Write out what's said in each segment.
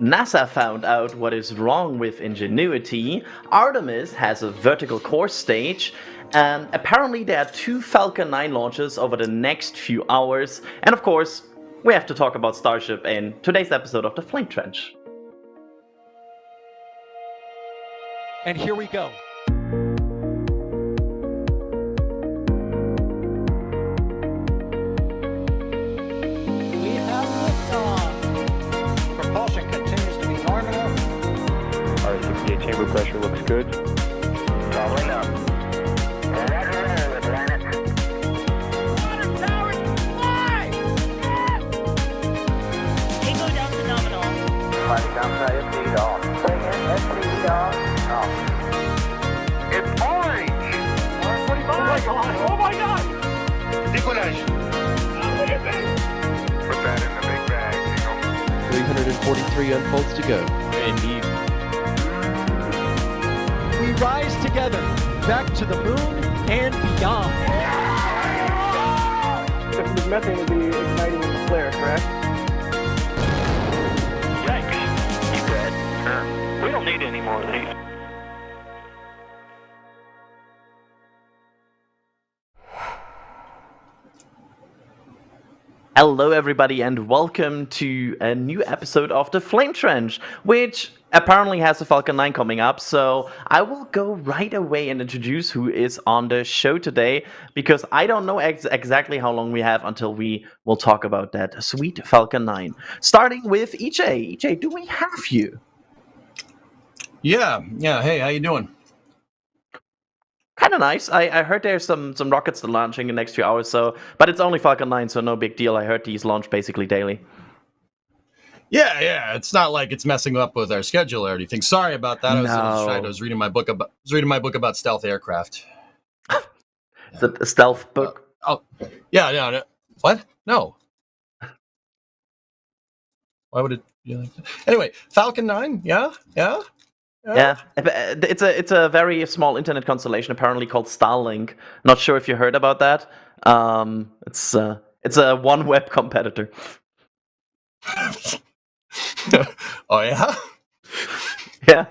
NASA found out what is wrong with Ingenuity, Artemis has a vertical course stage, and apparently there are 2 Falcon 9 launches over the next few hours, and of course, we have to talk about Starship in today's episode of The Flame Trench. And here we go. We have liftoff. Propulsion continues to be normal. R68 chamber pressure looks good. Following up. Roger, roll, planet. Water towers, fly! Yes! Echo down to nominal. Flight downside FD off. Bring in FD off. It's orange! 145! Oh my god! Decollage. Look at this! Put that in the big bag, 343 unfolds to go. Indeed. We rise together, back to the moon and beyond. This methane would be igniting the flare, correct? Yikes. You dead? Sure. We don't need any more of these. Hello everybody and welcome to a new episode of The Flame Trench, which apparently has a Falcon 9 coming up, so I will go right away and introduce who is on the show today, because I don't know exactly how long we have until we will talk about that sweet Falcon 9. Starting with EJ. EJ, do we have you? Yeah. Hey, how you doing? Kind of nice. I heard there's some rockets that are launching in the next few hours, but it's only Falcon 9, so no big deal. I heard these launch basically daily. Yeah. It's not like it's messing up with our schedule or anything. Sorry about that. I was reading my book about stealth aircraft. Is it a stealth book? Yeah. No. What? No. Why would it be like that? Anyway, Falcon 9. Yeah. Yeah, it's a very small internet constellation apparently called Starlink. Not sure if you heard about that. It's a OneWeb competitor. Oh yeah. Yeah.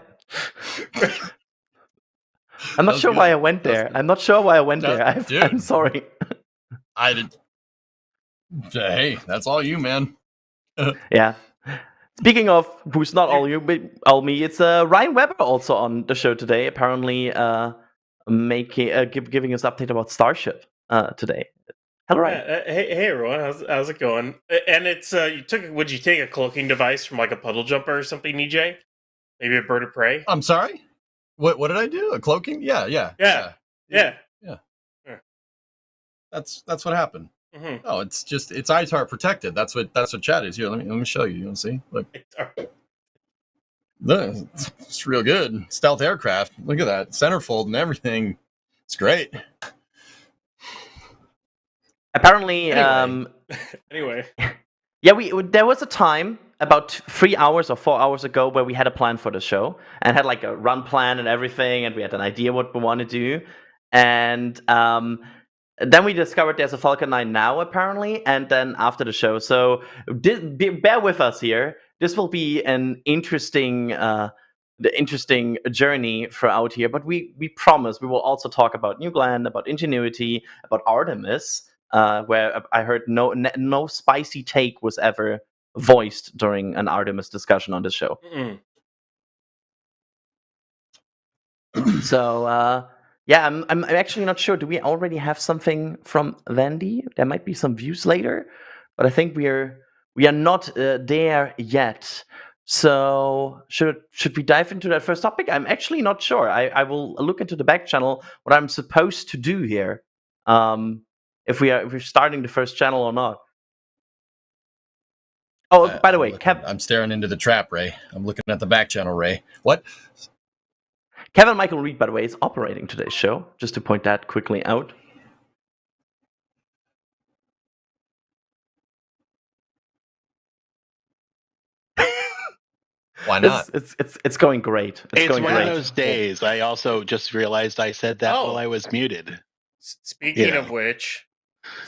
I'm not That's sure good. why I went That's there. good. I'm not sure why I went That- there. I'm dude. sorry. I did. Hey, that's all you, man. Yeah. Speaking of who's not all you, but all me, it's Ryan Webber also on the show today. Apparently, giving us update about Starship today. Hello, Ryan. Hey everyone, how's it going? And it's would you take a cloaking device from like a puddle jumper or something, EJ? Maybe a bird of prey? I'm sorry. What did I do? A cloaking? Yeah. Yeah. That's what happened. Mm-hmm. Oh, it's ITAR protected. That's what chat is. Here, let me show you. You want to see? Look, it's real good. Stealth aircraft. Look at that centerfold and everything. It's great. Apparently, Anyway. yeah, there was a time about 3 hours or 4 hours ago where we had a plan for the show and had like a run plan and everything, and we had an idea what we want to do, and then we discovered there's a Falcon 9 now, apparently, and then after the show. So bear with us here. This will be an interesting journey throughout here. But we promise we will also talk about New Glenn, about Ingenuity, about Artemis, where I heard no spicy take was ever voiced during an Artemis discussion on this show. So. Yeah, I'm actually not sure. Do we already have something from Vandy? There might be some views later, but I think we are not there yet. So should we dive into that first topic? I'm actually not sure. I will look into the back channel what I'm supposed to do here. If we're starting the first channel or not. Oh, by the way, I'm staring into the trap, Ray. I'm looking at the back channel, Ray. What? Kevin Michael Reed, by the way, is operating today's show, just to point that quickly out. Why not? It's going great. It's going one great. of those days. I also just realized I said that Oh. while I was muted. Speaking Yeah. of which,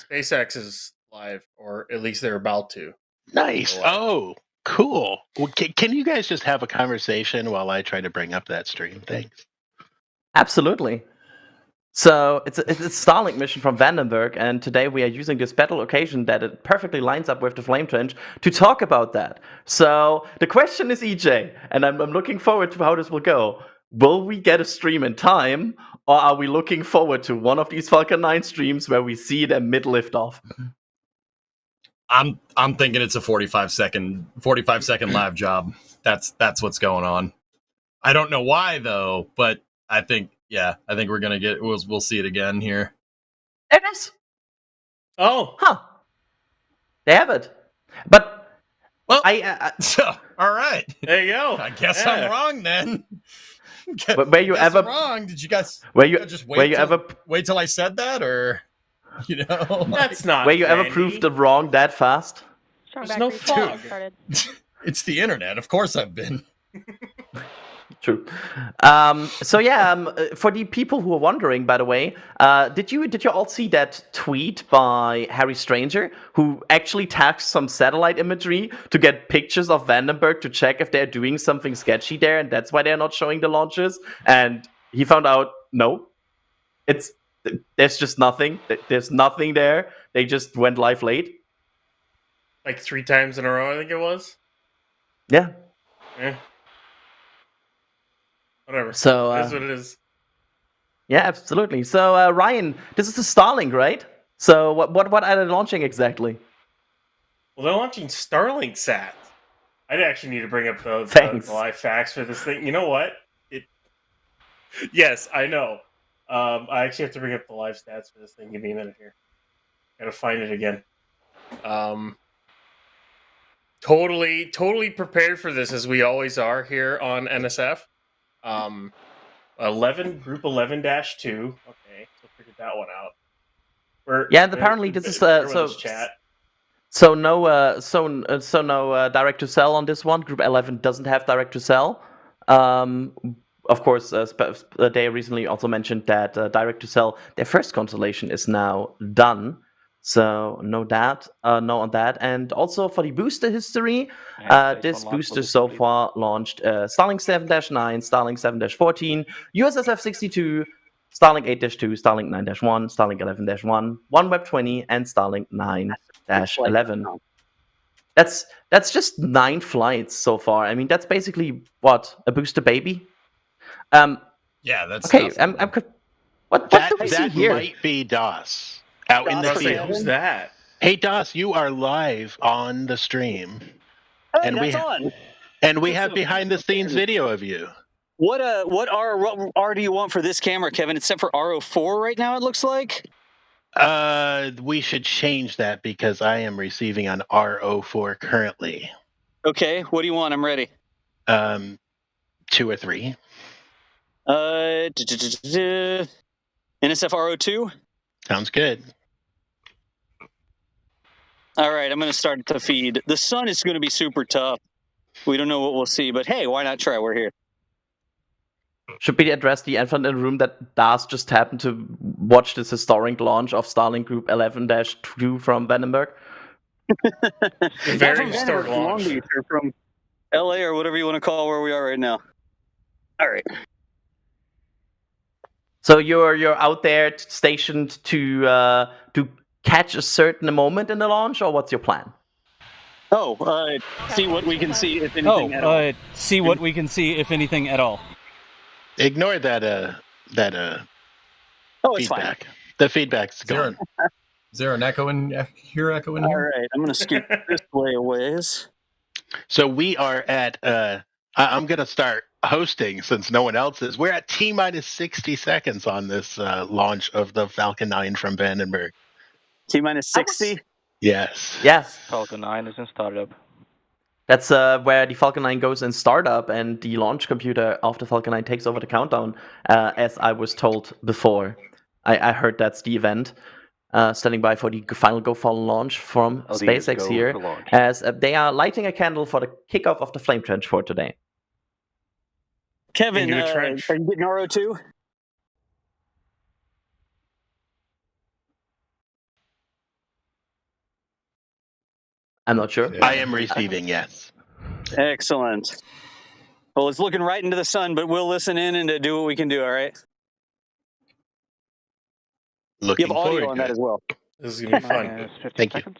SpaceX is live, or at least they're about to. Nice. Wow. Oh, Cool. Well, can you guys just have a conversation while I try to bring up that stream? Thanks. Absolutely. So it's a Starlink mission from Vandenberg, and today we are using this battle occasion that it perfectly lines up with the flame trench to talk about that. So the question is, EJ, and I'm looking forward to how this will go. Will we get a stream in time, or are we looking forward to one of these Falcon 9 streams where we see them mid liftoff? I'm thinking it's a 45 second live job. That's what's going on. I don't know why though, but I think we're gonna get we'll see it again here. It is. Oh, Huh. They have it. But Well, I so all right. there you go. I guess Yeah. I'm wrong then. Were you Guess ever I'm wrong? Did you guys were you just were you ever wait till I said that, or That's not. were you ever Vandy. proved wrong that fast? There's no fog. It's the internet. Of course I've been. True. So yeah, for the people who are wondering, by the way, did you all see that tweet by Harry Stranger, who actually tagged some satellite imagery to get pictures of Vandenberg to check if they're doing something sketchy there, and that's why they're not showing the launches? And he found out no, there's just nothing. There's nothing there. They just went live late. Like 3 times in a row, I think it was. Yeah. Yeah. Whatever. So That's what it is. yeah, absolutely. So Ryan, this is the Starlink, right? So what are they launching exactly? Well, they're launching Starlink sat. I actually need to bring up the live facts for this thing. You know what? Yes, I know. I actually have to bring up the live stats for this thing. Give me a minute here. Gotta find it again. Totally prepared for this, as we always are here on NSF. 11 group 11-2. Okay, so figured that one out. And apparently this is chat. So no direct to cell on this one. Group 11 doesn't have direct to cell. Of course, they recently also mentioned that direct to cell, their first constellation, is now done. So no on that. And also for the booster history, this booster so far launched Starlink 7-9, Starlink 7-14, USSF 62, Starlink 8-2, Starlink 9-1, Starlink 11-1, OneWeb 20, and Starlink 9-11. That's just 9 flights so far. I mean, that's basically what, a booster baby. Yeah, that's okay. What do we see here? That might be DOS out in the field. Who's that? Hey DOS, you are live on the stream, and we have behind the scenes video of you. What R do you want for this camera, Kevin? It's set for R04 right now, it looks like. We should change that because I am receiving on R04 currently. Okay, what do you want? I'm ready. 2 or 3. NSF R02. Sounds good. All right, I'm going to start the feed. The sun is going to be super tough. We don't know what we'll see, but hey, why not try? We're here. Should we address the elephant in the room that DAS just happened to watch this historic launch of Starlink Group 11-2 from Vandenberg? Very historic launch. Or from LA or whatever you want to call where we are right now. All right. So you're out there stationed to catch a certain moment in the launch, or what's your plan? See what we can see, if anything at all. See what we can see, if anything at all. Ignore that it's feedback. fine. The feedback's gone. Is there an echo in here? All right, I'm going to scoot this way a ways. So we are at. I'm going to start hosting since no one else is. We're at T-minus 60 seconds on this launch of the Falcon 9 from Vandenberg. T-minus 60? Yes. Yes. Falcon 9 is in startup. That's where the Falcon 9 goes in startup, and the launch computer of the Falcon 9 takes over the countdown, as I was told before. I heard that's the event. Standing by for the final go-fall launch from SpaceX here, as they are lighting a candle for the kickoff of the flame trench for today. Kevin, are you getting R02? I'm not sure. I am receiving, yes. Excellent. Well, it's looking right into the sun, but we'll listen in and do what we can do, all right? Looking You have audio forward on to that it. as well. This is gonna be fun. Minus 15 Thank you. seconds.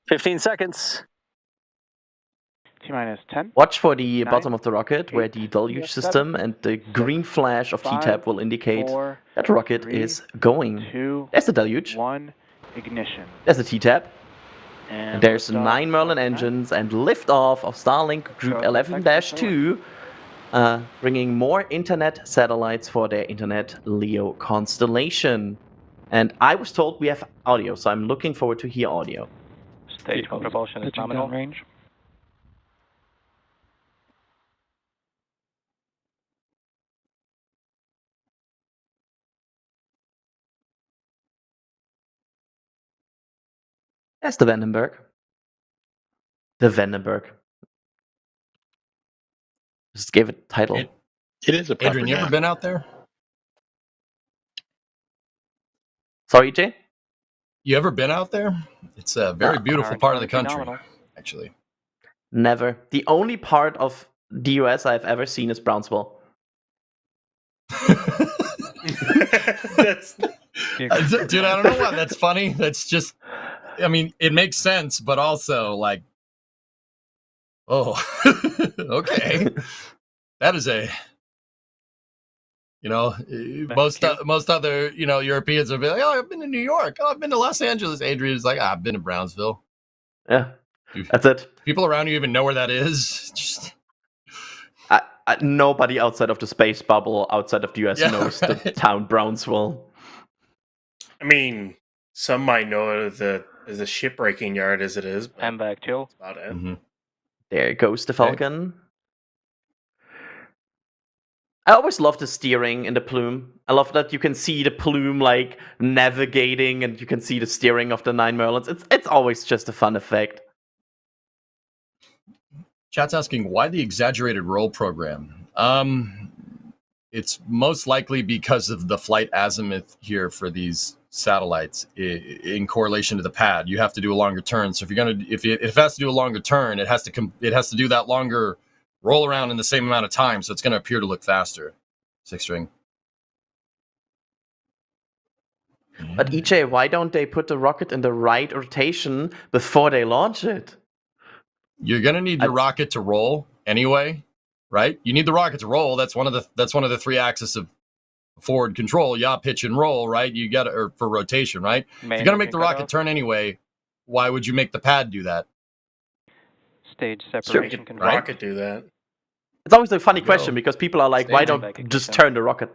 15 seconds. T-minus 10. Watch for the 9, bottom of the rocket where the 8, deluge 7, system and the green flash of 5, T-tap will indicate 4, that the rocket 3, is going. 2, There's the deluge. 1, ignition. There's the T-tap. And There's liftoff 9 Merlin on 9. engines and liftoff of Starlink Group Show up in 11-2, bringing more internet satellites for their internet LEO constellation. And I was told we have audio, so I'm looking forward to hear audio. Stage propulsion is nominal range. That's the Vandenberg. The Vandenberg. Just gave it title. It is a proper Adrian, you ever noun. been out there? Sorry, Jay? You ever been out there? It's a very beautiful part of the country, Phenomenal. actually. Never. The only part of the US I've ever seen is Brownsville. That's Dude, I don't know why that's funny. That's just, I mean, it makes sense, but also like, oh, okay. That is a, you know, most other, you know, Europeans would be like, oh, I've been to New York. Oh, I've been to Los Angeles. Adrian's like, I've been to Brownsville. Yeah, Dude, that's it. people around you even know where that is. Just Nobody outside of the space bubble, outside of the US, Yeah, knows right. the town Brownsville. I mean, some might know it as a shipbreaking yard as it is, but And back chill. that's about it. Mhm. There goes the Okay. Falcon. I always love the steering in the plume. I love that you can see the plume like navigating, and you can see the steering of the 9 Merlins. It's always just a fun effect. Chat's asking, why the exaggerated roll program? It's most likely because of the flight azimuth here for these satellites in correlation to the pad. You have to do a longer turn. So if it has to do a longer turn, it has to do that longer roll around in the same amount of time. So it's going to appear to look faster. 6-string. But EJ, why don't they put the rocket in the right rotation before they launch it? You're going to need your rocket to roll anyway, right? You need the rocket to roll. That's one of the 3 axes of forward control, yaw, pitch, and roll, right? You got or for rotation, right? If you're gonna make the rocket turn anyway, why would you make the pad do that? Stage Make separation a control. rocket do that. It's always a funny There you question go. because people are like, why Staging. don't just turn the rocket?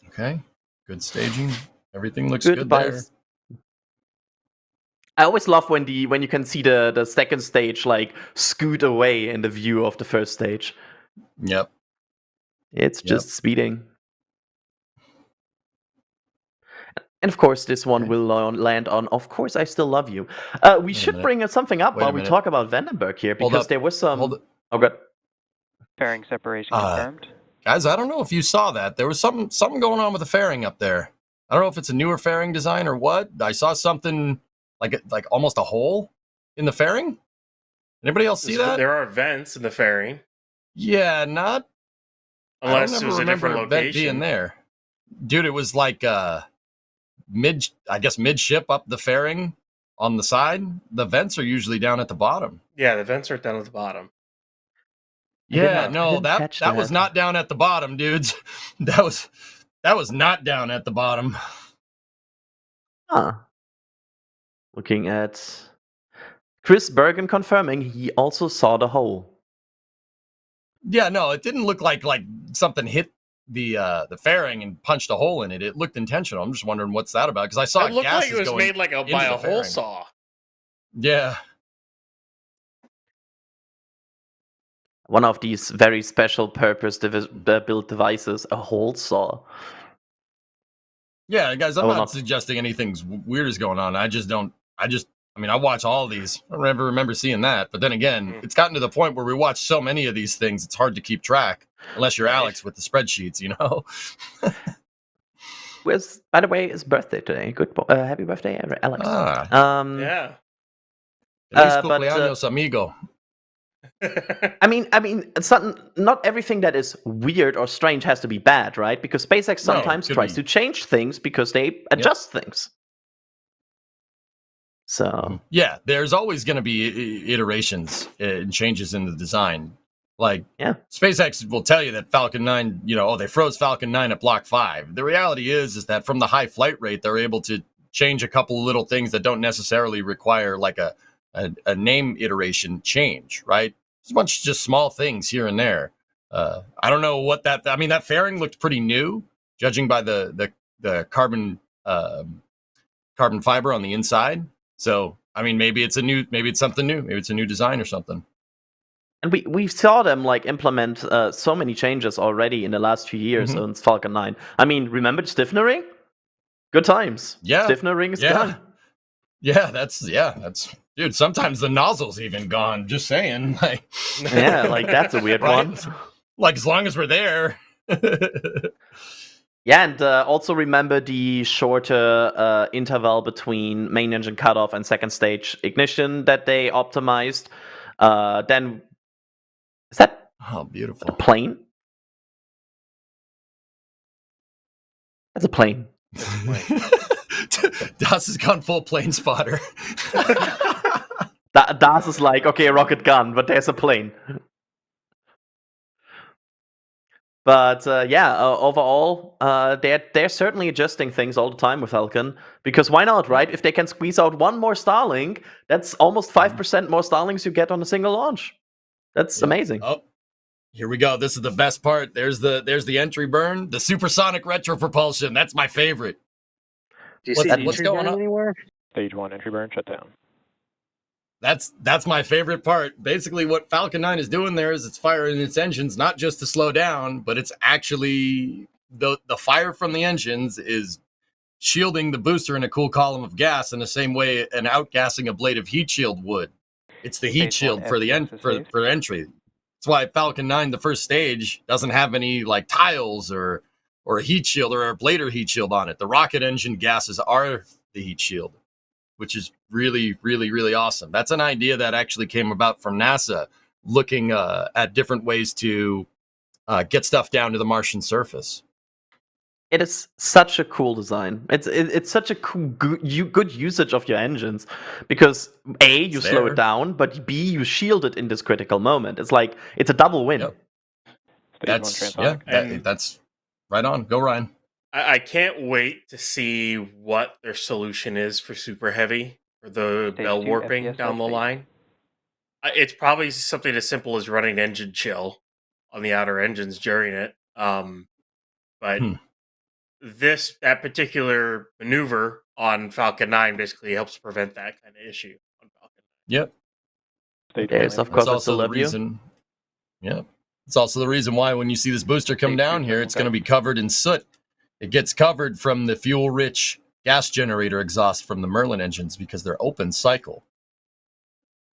Okay, good staging. Everything looks good there. Device. I always love when you can see the second stage like scoot away in the view of the first stage. Yep. It's just speeding. And of course, this one will land on, of course, I Still Love You. We should minute. bring something up Wait a while we minute. talk about Vandenberg here, Hold because up. there was some... Hold it. Oh, good. Fairing separation confirmed. Guys, I don't know if you saw that. There was something going on with the fairing up there. I don't know if it's a newer fairing design or what. I saw something like almost a hole in the fairing. Anybody else see that? There are vents in the fairing, Yeah, not. unless I it don't was a ever different remember a vent being location. there. Dude, it was like midship up the fairing on the side. The vents are usually down at the bottom. Yeah, the vents are down at the bottom. Yeah, I no, didn't that catch was that. not down at the bottom, dudes. That was not down at the bottom. Huh. Looking at Chris Bergen confirming he also saw the hole. Yeah, no, it didn't look like something hit the fairing and punched a hole in it. It looked intentional. I'm just wondering what's that about, because I saw It looked gases like it was going made like into by the a hole fairing. saw. Yeah. One of these very special purpose built devices, a hole saw. Yeah, guys, I'm I will not not- suggesting anything's weird is going on. I watch all these. I don't ever remember seeing that. But then again, it's gotten to the point where we watch so many of these things, it's hard to keep track, unless you're Right. Alex with the spreadsheets, you know? By the way, his birthday today. Happy birthday, Alex. Ah, Um, Yeah. Feliz but cumpleaños, amigo. I mean, not everything that is weird or strange has to be bad, right? Because SpaceX No, sometimes could tries be. to change things because they adjust things. So Yeah, there's always going to be iterations and changes in the design. Like, SpaceX will tell you that Falcon 9, they froze Falcon 9 at Block 5. The reality is that from the high flight rate, they're able to change a couple of little things that don't necessarily require like a name iteration change, right? It's a bunch of just small things here and there. I don't know what that fairing looked pretty new, judging by the carbon fiber on the inside. So, maybe it's something new. Maybe it's a new design or something. And we saw them like implement so many changes already in the last few years on Falcon 9. Remember the stiffener ring? Good times. Yeah. Stiffener ring is gone. Yeah, that's dude, sometimes the nozzle's even gone, just saying. Like that's a weird one. Like, as long as we're there. Yeah, and also remember the shorter interval between main engine cutoff and second stage ignition that they optimized. Then is that beautiful a plane? That's a plane. Das has gone full plane spotter. Das is like, okay, a rocket gun, but there's a plane. But overall, they're certainly adjusting things all the time with Falcon. Because why not, right? If they can squeeze out one more Starlink, that's almost 5% more Starlinks you get on a single launch. That's amazing. Oh, here we go. This is the best part. There's the entry burn, the supersonic retro propulsion. That's my favorite. Do you see the what's entry going burn on anywhere? Stage 1 entry burn shut down. That's my favorite part. Basically, what Falcon 9 is doing there is it's firing its engines not just to slow down, but it's actually the fire from the engines is shielding the booster in a cool column of gas in the same way an outgassing ablative heat shield would. It's the heat shield for the for entry. That's why Falcon 9, the first stage, doesn't have any like tiles or a heat shield or a ablator heat shield on it. The rocket engine gases are the heat shield, which is really, really, really awesome. That's an idea that actually came about from NASA, looking at different ways to get stuff down to the Martian surface. It is such a cool design. It's such a cool, good usage of your engines because A, you slow it down, but B, you shield it in this critical moment. It's like it's a double win. Yep. That's right on. Go, Ryan. I can't wait to see what their solution is for Super Heavy or the Stage bell 2 warping FPS down the speed. line. It's probably something as simple as running engine chill on the outer engines during it. But that particular maneuver on Falcon 9 basically helps prevent that kind of issue on Falcon 9. Yep. There's of course also the reason. Yep. It's also the reason why when you see this booster come down here, it's going to be covered in soot. It gets covered from the fuel-rich gas generator exhaust from the Merlin engines because they're open cycle.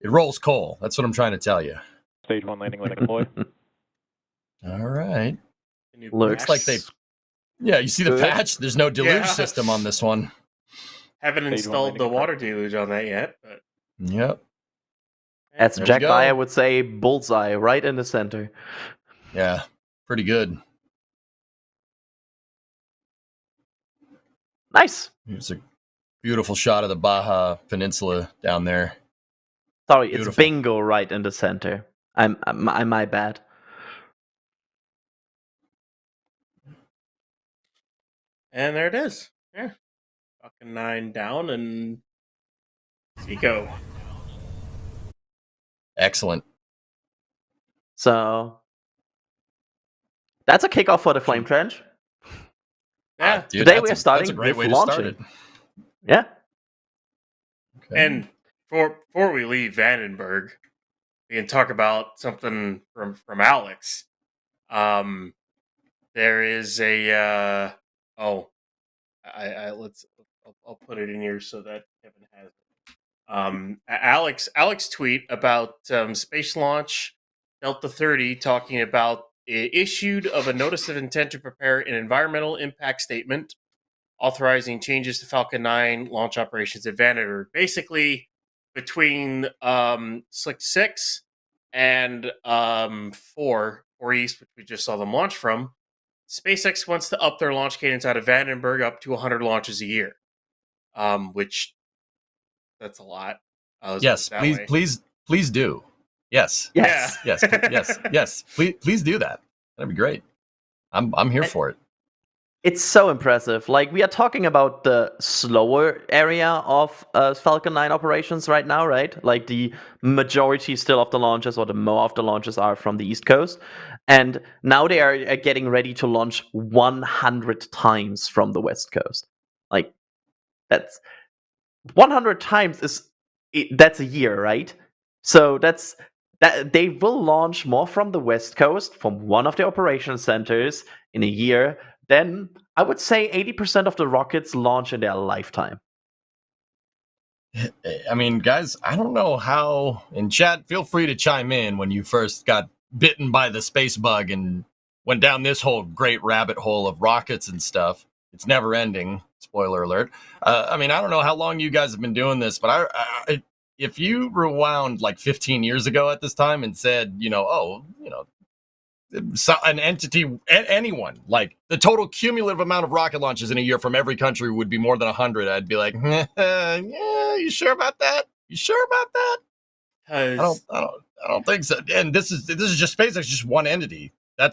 It rolls coal. That's what I'm trying to tell you. Stage 1 landing when deployed. All right. Looks like they... Yeah, you see the patch? There's no deluge system on this one. Haven't installed the water deluge on that yet. But... Yep. As Jack Dyer would say, bullseye right in the center. Yeah, pretty good. Nice. It's a beautiful shot of the Baja Peninsula down there. Sorry, Beautiful. It's bingo right in the center. I'm my bad. And there it is. Yeah. Falcon 9 down and Zico. Excellent. So that's a kickoff for the Flame Trench. Yeah. Dude, today we are starting that's a great with way launching. To start it. Yeah. Okay. And before we leave Vandenberg, we can talk about something from Alex. There is a I'll put it in here so that Kevin has it. Alex tweet about space launch Delta 30 talking about issued of a notice of intent to prepare an environmental impact statement authorizing changes to Falcon 9 launch operations at Vandenberg. Basically, between Slick 6 and 4 East, which we just saw them launch from, SpaceX wants to up their launch cadence out of Vandenberg up to 100 launches a year, which that's a lot. Yes, please do. Yes, Yes. yes. Please do that. That'd be great. I'm here for it. It's so impressive. Like, we are talking about the slower area of Falcon 9 operations right now, right? Like, the majority still of the launches, or the more of the launches, are from the East Coast. And now they are getting ready to launch 100 times from the West Coast. Like, that's 100 times that's a year, right? So that they will launch more from the West Coast, from one of the operation centers in a year, then I would say 80% of the rockets launch in their lifetime. I mean, guys, I don't know how. In chat, feel free to chime in when you first got bitten by the space bug and went down this whole great rabbit hole of rockets and stuff. It's never ending. Spoiler alert. I mean, I don't know how long you guys have been doing this, but if you rewound like 15 years ago at this time and said, an entity, anyone, like the total cumulative amount of rocket launches in a year from every country would be more than 100, I'd be like, yeah, you sure about that? I don't think so. And this is just SpaceX, just one entity. I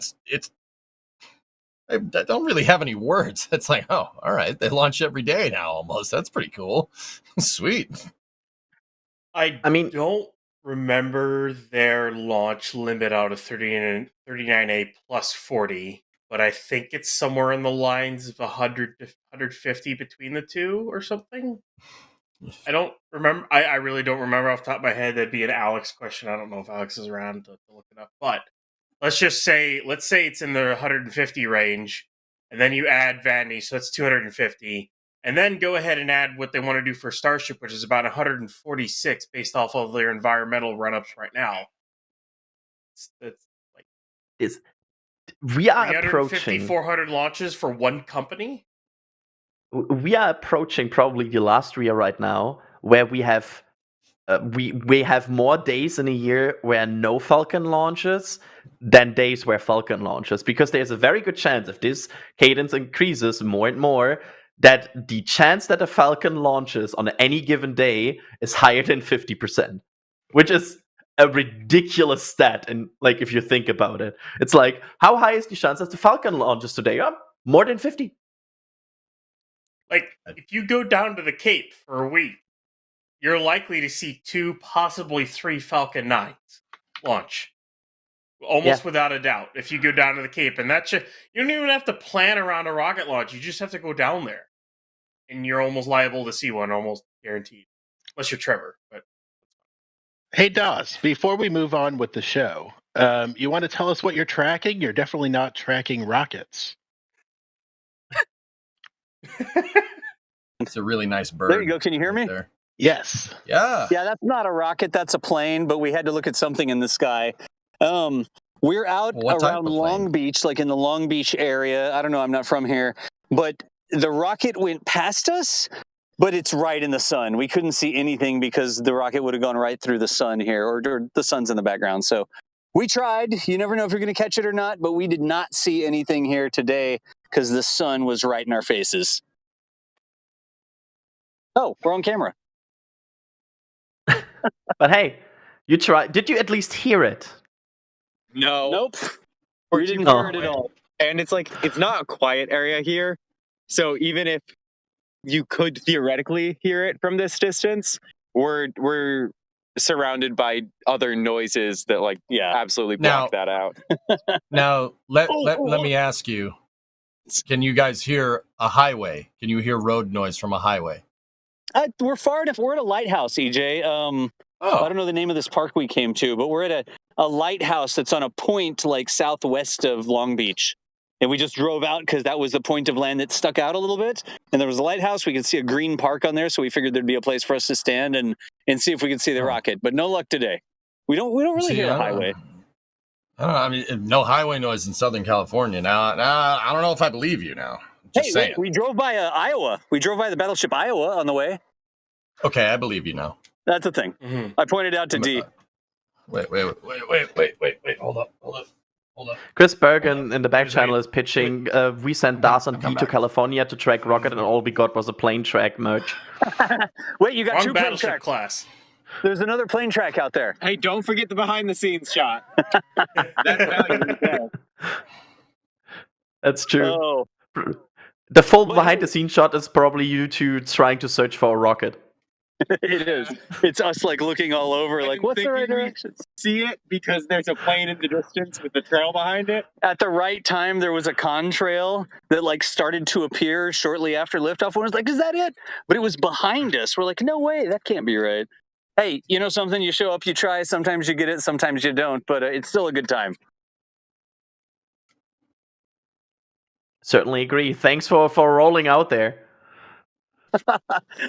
don't really have any words. It's like, oh, all right, they launch every day now almost. That's pretty cool. Sweet. I mean, don't remember their launch limit out of 39A plus 40, but I think it's somewhere in the lines of 100 to 150 between the two or something. I don't remember. I really don't remember off the top of my head. That'd be an Alex question. I don't know if Alex is around to look it up, but let's say it's in the 150 range, and then you add Vandy, so that's 250. And then go ahead and add what they want to do for Starship, which is about 146 based off of their environmental run-ups right now. We are approaching 400 launches for one company. We are approaching probably the last year right now where we have we have more days in a year where no Falcon launches than days where Falcon launches, because there's a very good chance, if this cadence increases more and more, that the chance that a Falcon launches on any given day is higher than 50%, which is a ridiculous stat. And like, if you think about it, it's like, how high is the chance that the Falcon launches today? More than 50. Like, if you go down to the Cape for a week, you're likely to see 2, possibly 3 Falcon 9s launch. Almost without a doubt, if you go down to the Cape. And you don't even have to plan around a rocket launch. You just have to go down there. And you're almost liable to see one, almost guaranteed. Unless you're Trevor. But hey, Doss, before we move on with the show, you want to tell us what you're tracking? You're definitely not tracking rockets. It's a really nice bird. There you go. Can you hear me? There. Yes. Yeah. Yeah, that's not a rocket. That's a plane, but we had to look at something in the sky. We're out around Long Beach, like in the Long Beach area. I don't know. I'm not from here. But the rocket went past us, but it's right in the sun. We couldn't see anything because the rocket would have gone right through the sun here, or the sun's in the background. So we tried. You never know if you're going to catch it or not, but we did not see anything here today because the sun was right in our faces. Oh, we're on camera. But hey, you tried. Did you at least hear it? No. Nope. We didn't hear it at all. And it's like, it's not a quiet area here. So even if you could theoretically hear it from this distance, we're surrounded by other noises that absolutely block that out. Now, let me ask you, can you guys hear a highway? Can you hear road noise from a highway? We're far enough. We're at a lighthouse, EJ. I don't know the name of this park we came to, but we're at a lighthouse that's on a point like southwest of Long Beach. And we just drove out because that was the point of land that stuck out a little bit. And there was a lighthouse. We could see a green park on there, so we figured there'd be a place for us to stand and see if we could see the rocket. But no luck today. We don't really hear a highway. I don't know. I mean, no highway noise in Southern California. Now, I don't know if I believe you now. Just saying. We drove by Iowa. We drove by the battleship Iowa on the way. Okay, I believe you now. That's a thing. Mhm. I pointed out to D. Wait. Hold up. Chris Bergen in the back channel is pitching. We sent DAS and D to California to track rocket, and all we got was a plane track merge. Wait, you got Wrong 2 plane battleship tracks. class. There's another plane track out there. Hey, don't forget the behind-the-scenes shot. That's value right there. That's true. Oh, The full But- behind-the-scenes shot is probably you two trying to search for a rocket. it is. It's us like looking all over, like, I'm what's the right thinking we direction? See it because there's a plane in the distance with the trail behind it. At the right time, there was a contrail that like started to appear shortly after liftoff. One was like, "Is that it?" But it was behind us. We're like, "No way, that can't be right." Hey, you know something? You show up, you try. Sometimes you get it, sometimes you don't. But it's still a good time. Certainly agree. Thanks for rolling out there.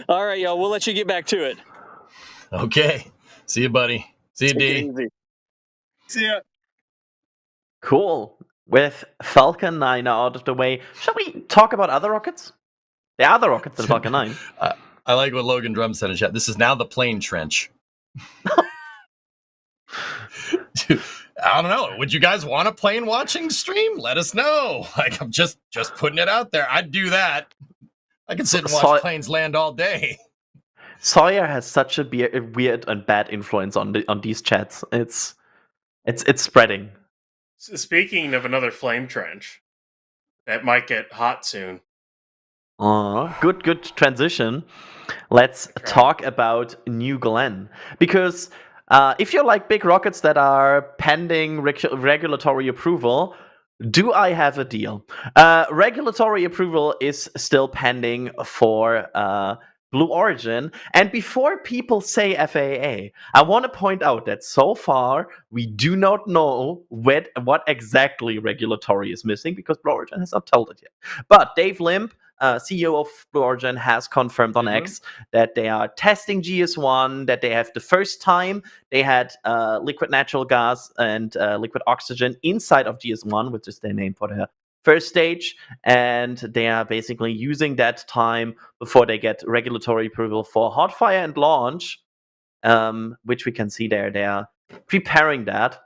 All right, y'all. We'll let you get back to it. Okay. See you, buddy. See you, Take it D. easy. See ya. Cool. With Falcon 9 out of the way, shall we talk about other rockets? There are other rockets than Falcon 9. I like what Logan Drum said in chat. This is now the plane trench. Dude, I don't know. Would you guys want a plane watching stream? Let us know. Like, I'm just putting it out there. I'd do that. I could sit and watch planes land all day. Sawyer has such a weird and bad influence on these chats. It's spreading. Speaking of another flame trench, that might get hot soon. Good transition. Let's talk about New Glenn. Because if you like big rockets that are pending regulatory approval, do I have a deal? Regulatory approval is still pending for Blue Origin. And before people say FAA, I want to point out that so far we do not know what exactly regulatory is missing because Blue Origin has not told it yet. But Dave Limp, CEO of Blue Origin, has confirmed on X that they are testing GS1, that they have the first time they had liquid natural gas and liquid oxygen inside of GS1, which is their name for the first stage, and they are basically using that time before they get regulatory approval for hot fire and launch, which we can see there. They are preparing that.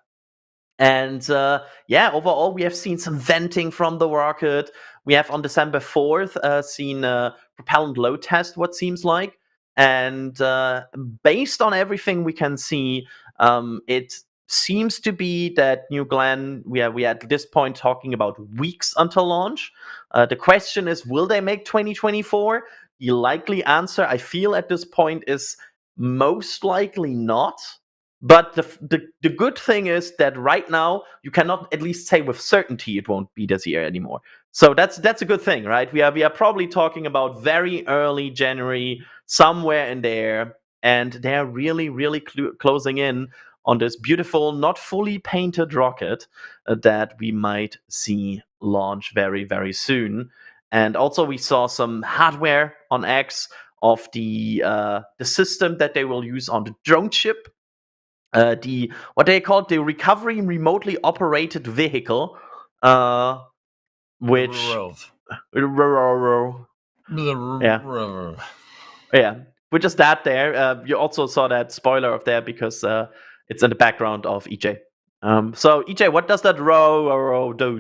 And overall, we have seen some venting from the rocket. We have on December 4th seen a propellant load test, what seems like. And based on everything we can see, it seems to be that New Glenn, we are at this point talking about weeks until launch. The question is, will they make 2024? The likely answer, I feel at this point, is most likely not. But the good thing is that right now you cannot at least say with certainty it won't be this year anymore. So that's a good thing, right? We are probably talking about very early January, somewhere in there, and they're really closing in on this beautiful, not fully painted rocket that we might see launch very, very soon. And also we saw some hardware on X of the system that they will use on the drone ship. What they call the recovery remotely operated vehicle, which which is that there. You also saw that spoiler of there because it's in the background of EJ. So EJ, what does that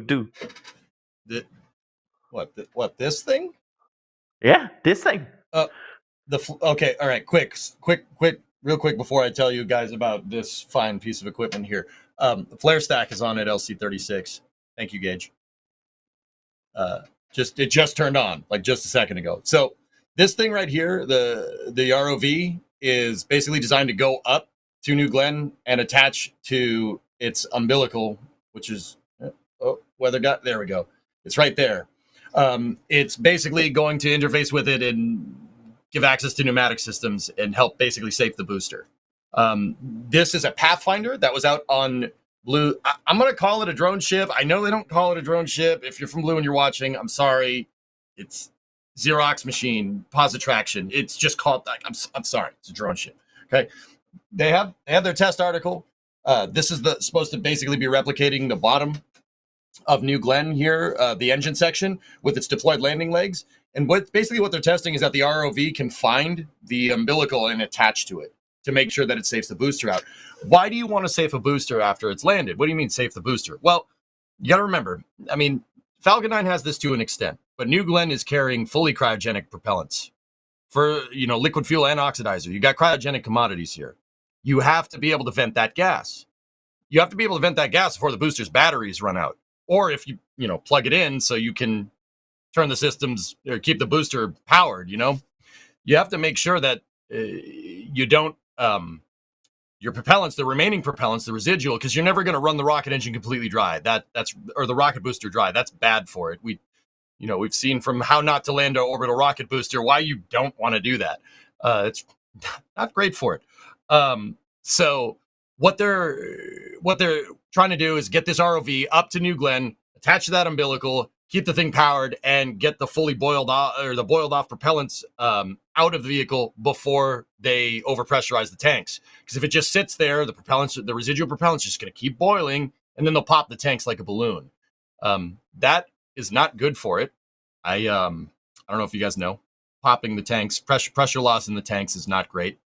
do? What this thing? Yeah, this thing. Okay, all right, quick, real quick before I tell you guys about this fine piece of equipment here. The flare stack is on at LC36. Thank you, Gage. It just turned on like just a second ago. So this thing right here, the ROV, is basically designed to go up to New Glenn and attach to its umbilical, which is weather got. There we go. It's right there. It's basically going to interface with it and give access to pneumatic systems and help basically save the booster. This is a Pathfinder that was out on Blue. I'm going to call it a drone ship. I know they don't call it a drone ship. If you're from Blue and you're watching, I'm sorry. It's Xerox machine, positraction. It's just called like I'm sorry. It's a drone ship. Okay. They have their test article. This is supposed to basically be replicating the bottom of New Glenn here, the engine section with its deployed landing legs. And what they're testing is that the ROV can find the umbilical and attach to it. to make sure that it safes the booster out. Why do you want to safe a booster after it's landed? What do you mean safe the booster? Well, you got to remember, I mean, Falcon 9 has this to an extent, but New Glenn is carrying fully cryogenic propellants for, liquid fuel and oxidizer. You got cryogenic commodities here. You have to be able to vent that gas. You have to be able to vent that gas before the booster's batteries run out. Or if you plug it in so you can turn the systems or keep the booster powered, you have to make sure that you don't, your propellants, the remaining propellants, the residual, because you're never going to run the rocket engine completely dry. Or the rocket booster dry. That's bad for it. We've seen from how not to land an orbital rocket booster why you don't want to do that. It's not great for it. So what they're trying to do is get this ROV up to New Glenn, attach to that umbilical, keep the thing powered, and get the fully boiled off propellants out of the vehicle before they overpressurize the tanks. Because if it just sits there, the residual propellants are just going to keep boiling, and then they'll pop the tanks like a balloon. That is not good for it. I don't know if you guys know, popping the tanks, pressure loss in the tanks is not great.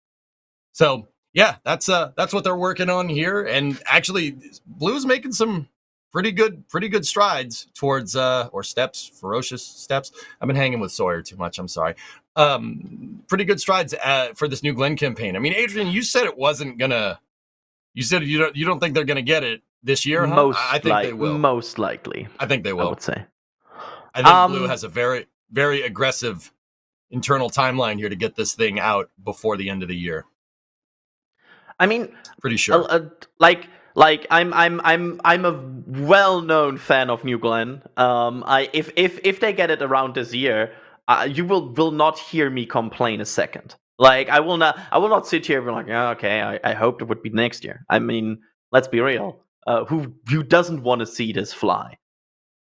So yeah, that's what they're working on here. And actually, Blue's making some pretty good strides towards ferocious steps. I've been hanging with Sawyer too much. I'm sorry. Pretty good strides for this New Glenn campaign. I mean, Adrian, you said it wasn't gonna. You said you don't think they're gonna get it this year, huh? I think they will. Most likely. I think they will. I would say. I think Blue has a very, very aggressive internal timeline here to get this thing out before the end of the year. I mean, pretty sure. I'm a well-known fan of New Glenn. If they get it around this year, you will not hear me complain a second. Like I will not sit here and be like, yeah, okay, I hoped it would be next year. I mean, let's be real. Who doesn't want to see this fly?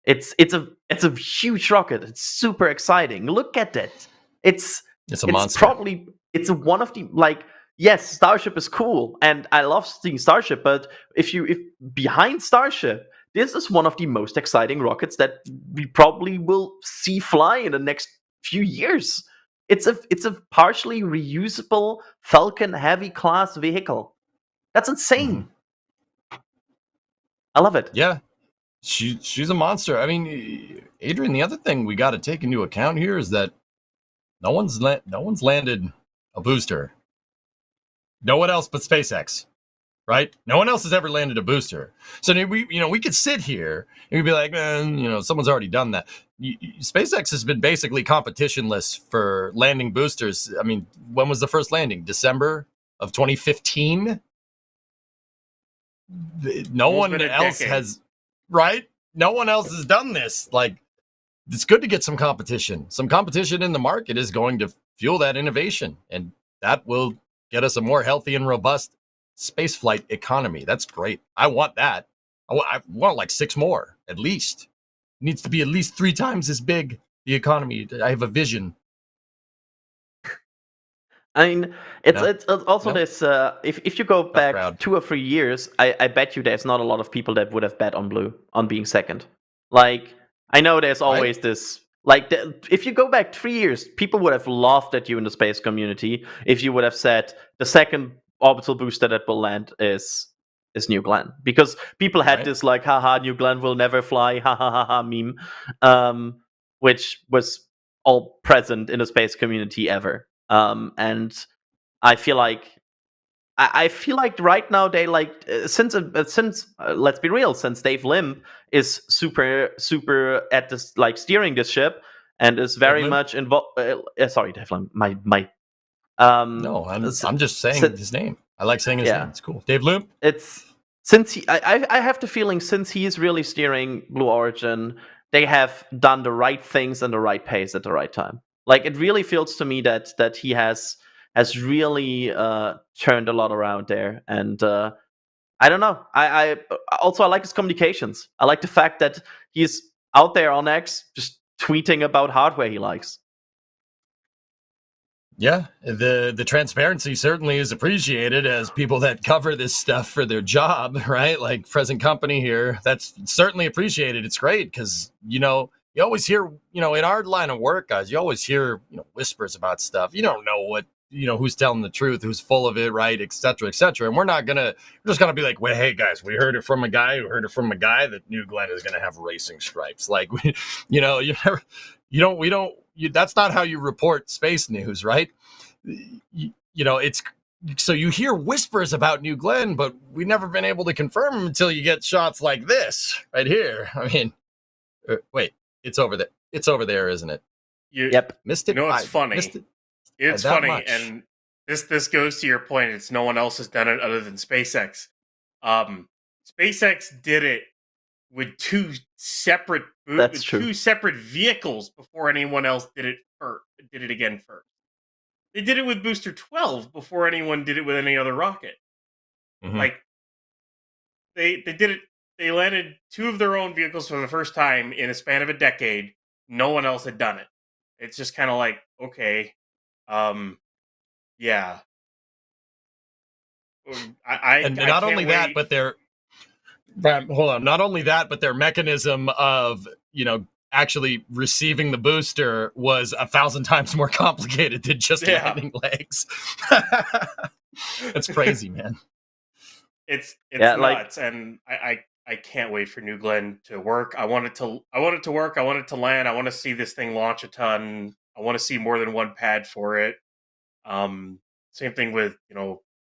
It's a huge rocket. It's super exciting. Look at it. It's a monster. Probably it's one of the yes, Starship is cool, and I love seeing Starship. But if behind Starship, this is one of the most exciting rockets that we probably will see fly in the next few years. It's a partially reusable Falcon Heavy class vehicle. That's insane. Mm-hmm. I love it. Yeah, she's a monster. I mean, Adrian, the other thing we got to take into account here is that no one's landed a booster. No one else but SpaceX, right? No one else has ever landed a booster. So we could sit here and we'd be like, man, someone's already done that. SpaceX has been basically competitionless for landing boosters. I mean, when was the first landing? December of 2015. No one else has, right? No one else has done this. Like, it's good to get some competition. Some competition in the market is going to fuel that innovation, and that will get us a more healthy and robust spaceflight economy. That's great. I want that. I want like 6 more, at least. It needs to be at least 3 times as big, the economy. I have a vision. I mean, it's also this. If you go back 2 or 3 years, I bet you there's not a lot of people that would have bet on Blue on being second. Like, I know there's always this. Like, if you go back 3 years, people would have laughed at you in the space community if you would have said the second orbital booster that will land is New Glenn, because people had this like, haha, New Glenn will never fly, ha ha ha ha meme, which was all present in the space community ever. And I feel like right now they since let's be real, since Dave Limb is super at this steering this ship and is very much involved. Sorry, Dave Limb. My no, I'm just saying his name. I like saying his name. It's cool. Dave Limb. It's since I have the feeling since he is really steering Blue Origin, they have done the right things and the right pace at the right time. Like, it really feels to me that he has really turned a lot around there. And I don't know. I also like his communications. I like the fact that he's out there on X just tweeting about hardware he likes. Yeah, the transparency certainly is appreciated as people that cover this stuff for their job, right? Like present company here. That's certainly appreciated. It's great because, you always hear, in our line of work, guys, you always hear, whispers about stuff. You don't know what who's telling the truth, who's full of it, right, et cetera, and we're just gonna be like, well, hey guys, we heard it from a guy who heard it from a guy that New Glenn is gonna have racing stripes. Like, that's not how you report space news, right? It's so you hear whispers about New Glenn, but we've never been able to confirm them until you get shots like this right here. I mean, wait, it's over there. It's over there, isn't it? Yep, missed it. It's funny. It's funny, much. and this goes to your point. It's no one else has done it other than SpaceX. SpaceX did it with two separate vehicles before anyone else did it again first. They did it with Booster 12 before anyone did it with any other rocket. Mm-hmm. Like they did it. They landed two of their own vehicles for the first time in a span of a decade. No one else had done it. It's just kind of like, okay, yeah. Not only that, but their mechanism of actually receiving the booster was 1,000 times more complicated than just landing legs. It's crazy, man. It's nuts, and I can't wait for New Glenn to work. I want it to work. I want it to land. I want to see this thing launch a ton. I want to see more than one pad for it. Same thing with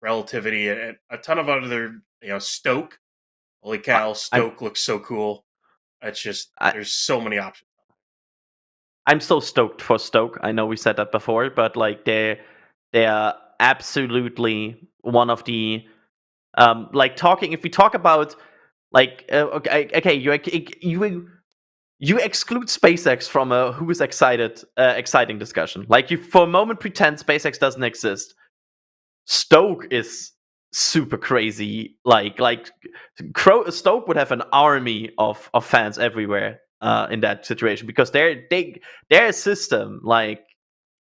Relativity and a ton of other Stoke. Holy cow, Stoke looks so cool. It's just there's so many options. I'm so stoked for Stoke. I know we said that before, but like they are absolutely one of the if we talk about okay, you exclude SpaceX from a who is exciting discussion. Like, you for a moment pretend SpaceX doesn't exist. Stoke is super crazy. Stoke would have an army of fans everywhere in that situation, because their system,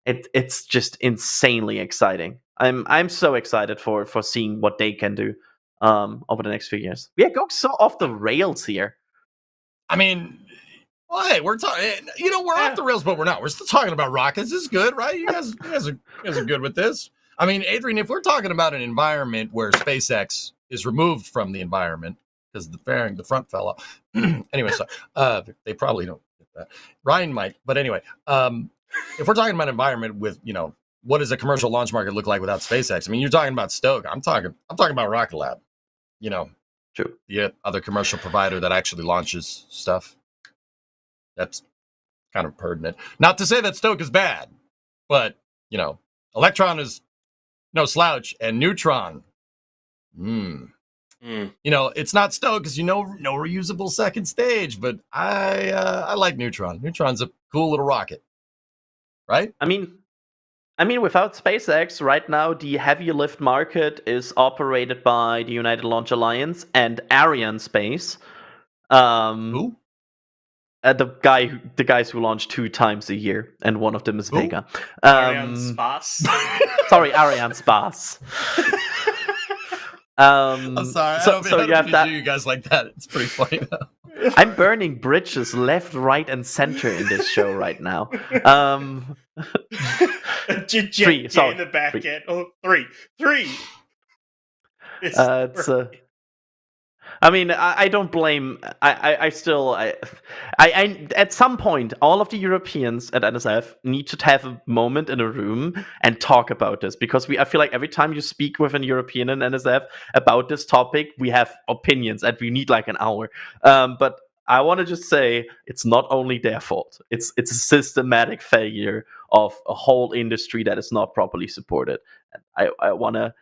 it's just insanely exciting. I'm so excited for seeing what they can do over the next few years. We are going so off the rails here. I mean, well, hey, we're talking. We're off the rails, but we're not. We're still talking about rockets. This is good, right? You guys are good with this. I mean, Adrian, if we're talking about an environment where SpaceX is removed from the environment because the front fell off. Anyway, so they probably don't get that. Ryan might, but anyway, if we're talking about an environment with what does a commercial launch market look like without SpaceX? I mean, you're talking about Stoke. I'm talking about Rocket Lab. True. The other commercial provider that actually launches stuff. That's kind of pertinent. Not to say that Stoke is bad, but Electron is no slouch, and Neutron. It's not Stoke because no reusable second stage, but I like Neutron. Neutron's a cool little rocket, right? I mean, without SpaceX, right now the heavy lift market is operated by the United Launch Alliance and Arianespace. Who? The guys who launch 2 times a year, and one of them is Vega. Arianespace. Sorry, Arianespace. I'm sorry. So you have that. You guys like that? It's pretty funny though. I'm burning bridges left, right, and center in this show right now. Three. Sorry, in the back end. Oh, three. I mean, I don't blame. I still at some point, all of the Europeans at NSF need to have a moment in a room and talk about this, because I feel like every time you speak with an European in NSF about this topic, we have opinions and we need like an hour. But I want to just say it's not only their fault. It's a systematic failure of a whole industry that is not properly supported. And I want to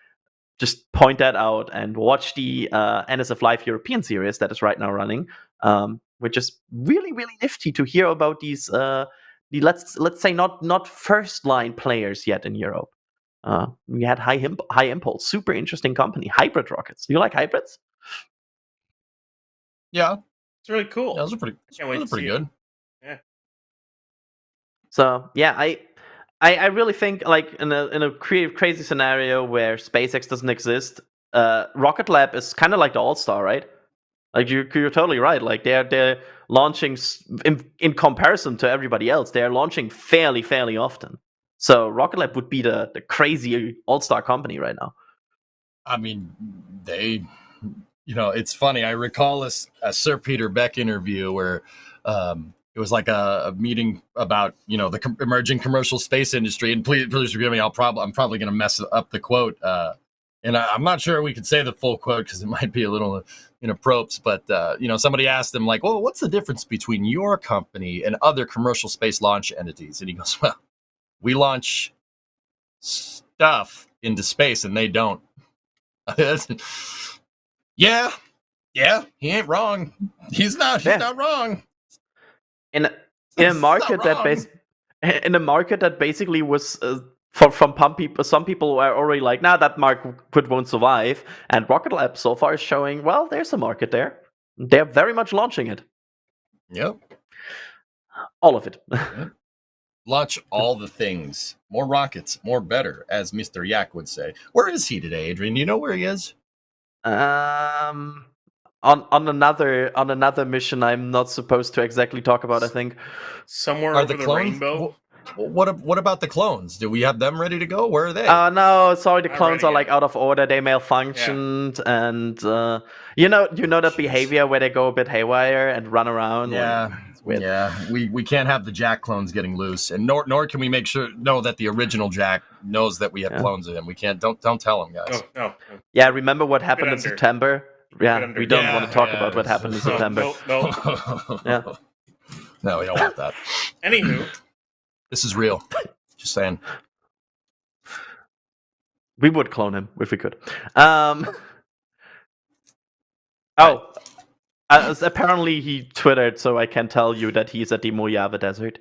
just point that out and watch the NSF Live European series that is right now running, which is really, really nifty to hear about these let's say not first line players yet in Europe. We had High Impulse, super interesting company. Hybrid rockets. Do you like hybrids? Yeah, it's really cool. Yeah, those are pretty good. Yeah. So yeah, I really think, like, in a crazy scenario where SpaceX doesn't exist, Rocket Lab is kind of like the All-Star, right? Like, you're totally right. Like, they're launching in comparison to everybody else. They're launching fairly often. So Rocket Lab would be the crazy all-star company right now. I mean, it's funny. I recall a Sir Peter Beck interview where it was like a meeting about, the emerging commercial space industry. And please forgive me, I'm probably going to mess up the quote. And I'm not sure we could say the full quote because it might be a little inappropriate. But, somebody asked him, like, well, what's the difference between your company and other commercial space launch entities? And he goes, well, we launch stuff into space and they don't. Yeah, he ain't wrong. He's not wrong. In a market that basically was from some people were already like, that market won't survive. And Rocket Lab so far is showing, well, there's a market there. They're very much launching it. Yep. All of it. Yep. Launch all the things. More rockets, more better, as Mr. Yak would say. Where is he today, Adrian? Do you know where he is? On another mission I'm not supposed to exactly talk about, I think. Somewhere over the rainbow. What about the clones? Do we have them ready to go? Where are they? No, sorry, the Not clones ready are yet. out of order. They malfunctioned, and you know that behavior where they go a bit haywire and run around. Yeah. It's weird. Yeah, we can't have the Jack clones getting loose, and nor can we know that the original Jack knows that we have clones of him. We can't. Don't tell him, guys. No. Yeah, remember what happened in under. September? Yeah, we don't Yeah, want to talk yeah, about what happened in September. No. Yeah. No, we don't want that. Anywho, This is real. Just saying. We would clone him if we could. Apparently he twittered, so I can tell you that he's at the Mojave Desert.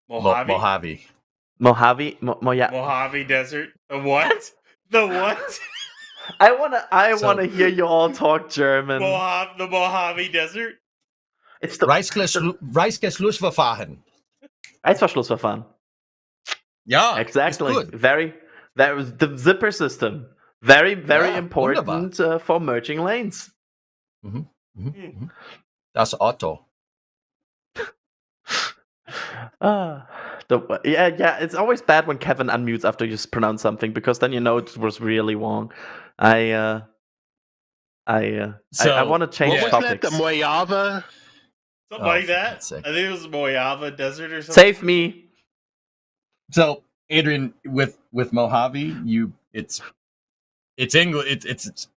Mojave Mojave Desert. The what? The what? I wanna hear you all talk German. The Mojave Desert. It's the Reißverschlussverfahren. Reißverschlussverfahren. Yeah, exactly. It's good. That was the zipper system. Very, very Yeah, important for merging lanes. Das Auto. It's always bad when Kevin unmutes after you pronounce something because then you know it was really wrong. I want to change what was topics. that? The Mojave? Something like that. I think it was Mojave Desert or something. Save me. So, Adrian, with Mojave, it's English.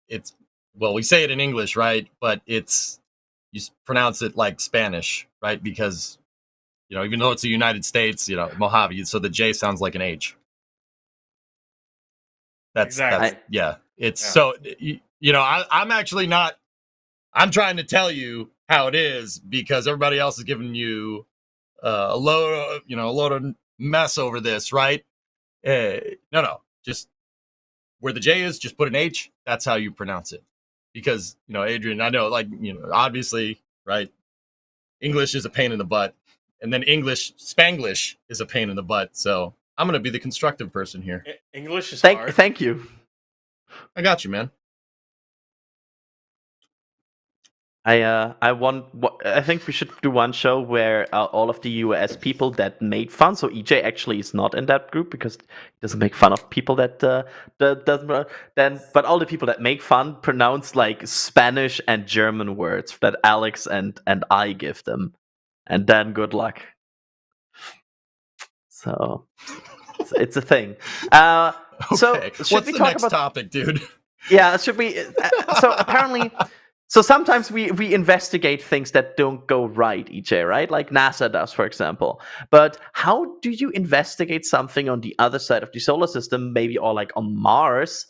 It's well, we say it in English, right? But you pronounce it like Spanish, right? Because even though it's the United States, Mojave, so the J sounds like an H. That's so I'm actually not. I'm trying to tell you how it is because everybody else is giving you a load of mess over this, right? No, just where the J is, just put an H. That's how you pronounce it. Because Adrian, I know, obviously, right? English is a pain in the butt, and then Spanglish is a pain in the butt. So I'm gonna be the constructive person here. English is hard. Thank you. I got you, man. I think we should do one show where all of the US people that made fun. So EJ actually is not in that group because he doesn't make fun of people that but all the people that make fun pronounce like Spanish and German words that Alex and I give them, and then good luck. So it's a thing. Okay. So what's we the talk next topic, dude? Yeah, should we? So apparently. So sometimes we investigate things that don't go right, EJ, right? Like NASA does, for example. But how do you investigate something on the other side of the solar system, maybe or like on Mars,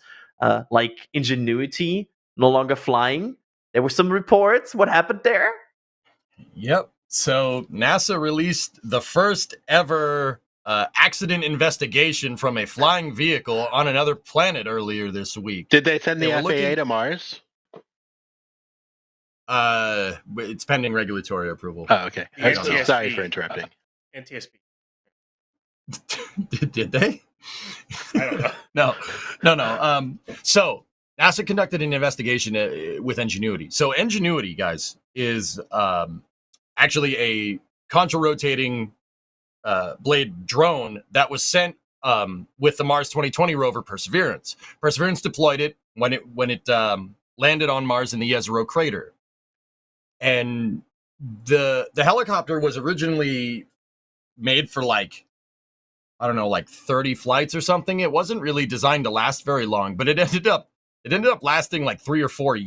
like Ingenuity no longer flying? There were some reports. What happened there? Yep. So NASA released the first ever accident investigation from a flying vehicle on another planet earlier this week. Did they send the FAA to Mars? It's pending regulatory approval. Oh, okay. Sorry for interrupting. NTSB. Did they? I don't know. No. So NASA conducted an investigation with Ingenuity. So Ingenuity, guys, is actually a contra-rotating blade drone that was sent with the Mars 2020 rover Perseverance. Perseverance deployed it when it landed on Mars in the Jezero crater. And the helicopter was originally made for like 30 flights or something. It wasn't really designed to last very long, but it ended up lasting like 3 or 4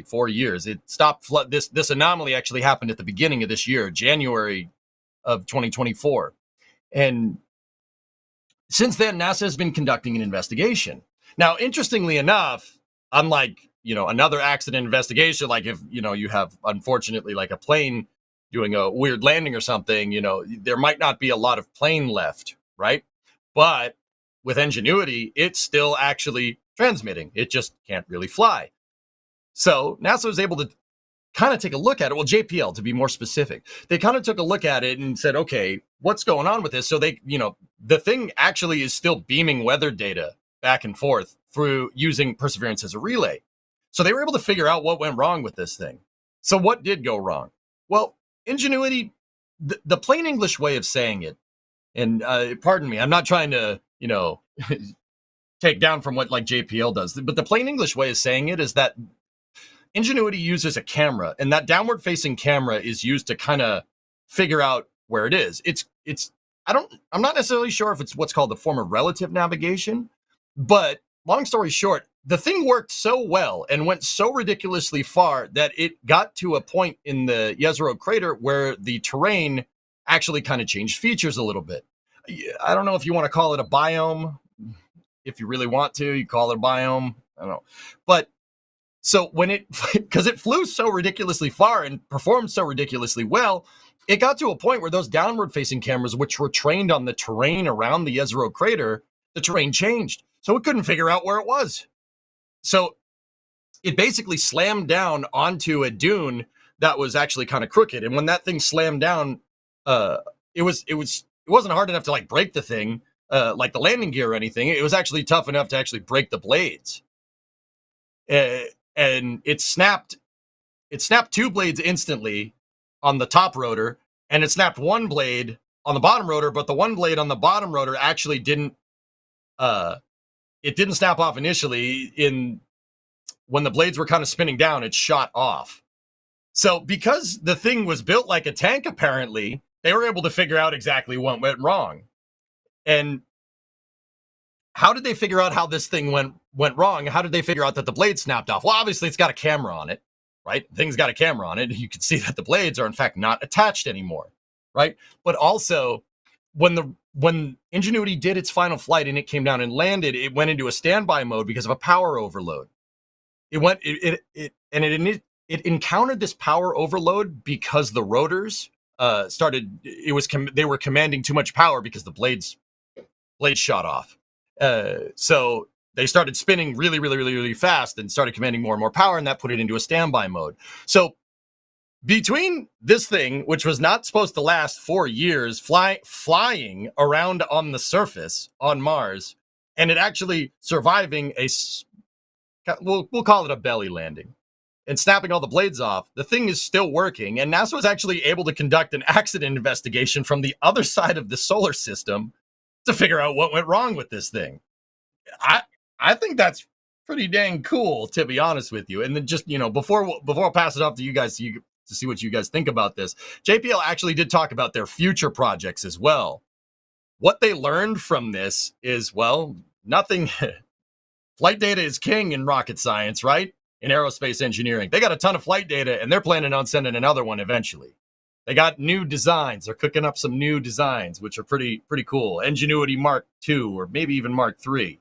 4 years. It stopped this anomaly actually happened at the beginning of this year, January of 2024. And since then, NASA has been conducting an investigation. Now, interestingly enough, unlike, another accident investigation, like if, you have, unfortunately, like a plane doing a weird landing or something, there might not be a lot of plane left, right? But with Ingenuity, it's still actually transmitting. It just can't really fly. So NASA was able to kind of take a look at it. Well, JPL, to be more specific, they kind of took a look at it and said, okay, what's going on with this? So they, the thing actually is still beaming weather data back and forth through using Perseverance as a relay. So they were able to figure out what went wrong with this thing. So what did go wrong? Well, Ingenuity, the plain English way of saying it, and pardon me, I'm not trying to, take down from what like JPL does, but the plain English way of saying it is that Ingenuity uses a camera, and that downward facing camera is used to kind of figure out where it is. I'm not necessarily sure if it's what's called the form of relative navigation, but long story short, the thing worked so well and went so ridiculously far that it got to a point in the Jezero crater where the terrain actually kind of changed features a little bit. I don't know if you want to call it a biome. If you really want to, you call it a biome. I don't know. But so because it flew so ridiculously far and performed so ridiculously well, it got to a point where those downward facing cameras, which were trained on the terrain around the Jezero crater, the terrain changed. So it couldn't figure out where it was. So it basically slammed down onto a dune that was actually kind of crooked. And when that thing slammed down, it wasn't hard enough to like break the thing, like the landing gear or anything. It was actually tough enough to actually break the blades. And it snapped 2 blades instantly on the top rotor, and it snapped 1 blade on the bottom rotor, but the 1 blade on the bottom rotor actually didn't snap off initially. When the blades were kind of spinning down, it shot off. So because the thing was built like a tank, apparently, they were able to figure out exactly what went wrong. And how did they figure out how this thing went wrong? How did they figure out that the blade snapped off? Well, obviously it's got a camera on it, right? The thing's got a camera on it. You can see that the blades are in fact not attached anymore, right? But also when Ingenuity did its final flight and it came down and landed, it went into a standby mode because of a power overload. It encountered this power overload because the rotors they were commanding too much power because the blades shot off. So they started spinning really, really, really, really fast and started commanding more and more power, and that put it into a standby mode. So between this thing, which was not supposed to last 4 years, flying around on the surface on Mars, and it actually surviving we'll call it a belly landing, and snapping all the blades off, the thing is still working, and NASA was actually able to conduct an accident investigation from the other side of the solar system to figure out what went wrong with this thing. I think that's pretty dang cool, to be honest with you. And then just, before I pass it off to you guys to see what you guys think about this, JPL actually did talk about their future projects as well. What they learned from this is, well, nothing. Flight data is king in rocket science, right? In aerospace engineering. They got a ton of flight data, and they're planning on sending another one eventually. They got new designs. They're cooking up some new designs, which are pretty cool. Ingenuity Mark II, or maybe even Mark III.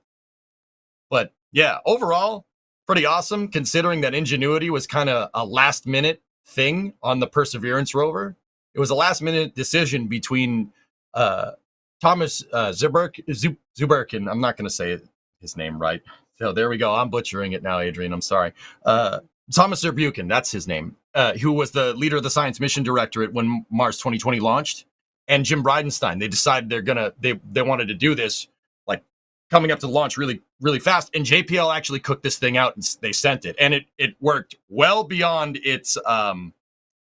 But yeah, overall, pretty awesome, considering that Ingenuity was kind of a last-minute thing on the Perseverance rover. It was a last-minute decision between Thomas Zuberkin. I'm not going to say his name right. So there we go. I'm butchering it now, Adrian. I'm sorry. Thomas Zurbuchen, that's his name, who was the leader of the Science Mission Directorate when Mars 2020 launched, and Jim Bridenstine. They decided they wanted to do this, like, coming up to launch really, really fast. And JPL actually cooked this thing out, and they sent it. And it worked well beyond its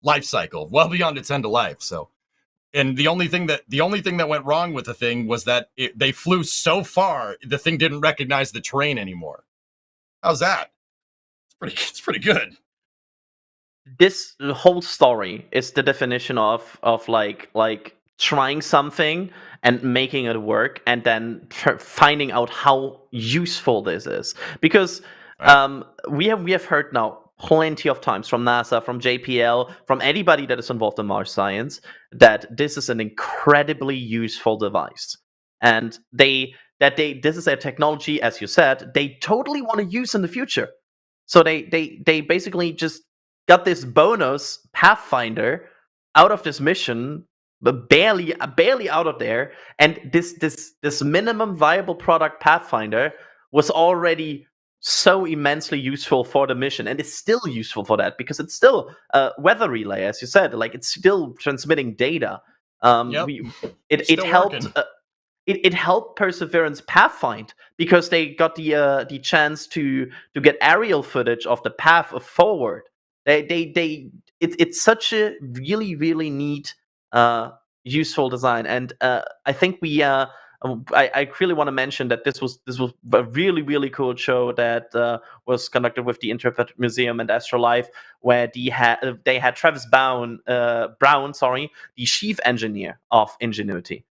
life cycle, well beyond its end of life. So And the only thing that went wrong with the thing was that they flew so far, the thing didn't recognize the terrain anymore. How's that? It's pretty good. This whole story is the definition of like trying something and making it work, and then finding out how useful this is. Because we have heard now plenty of times from NASA, from JPL, from anybody that is involved in Mars science, that this is an incredibly useful device, and this is a technology, as you said, they totally want to use in the future. So they basically just got this bonus Pathfinder out of this mission, but barely out of there, and this minimum viable product Pathfinder was already so immensely useful for the mission, and it's still useful for that because it's still a weather relay, as you said. Like, it's still transmitting data. It helped. It helped Perseverance pathfind because they got the chance to get aerial footage of the path forward. It's such a really neat, useful design, and I think I really want to mention that this was a really cool show that was conducted with the Interpret Museum and Astrolife, where they had Travis Brown, the chief engineer of Ingenuity,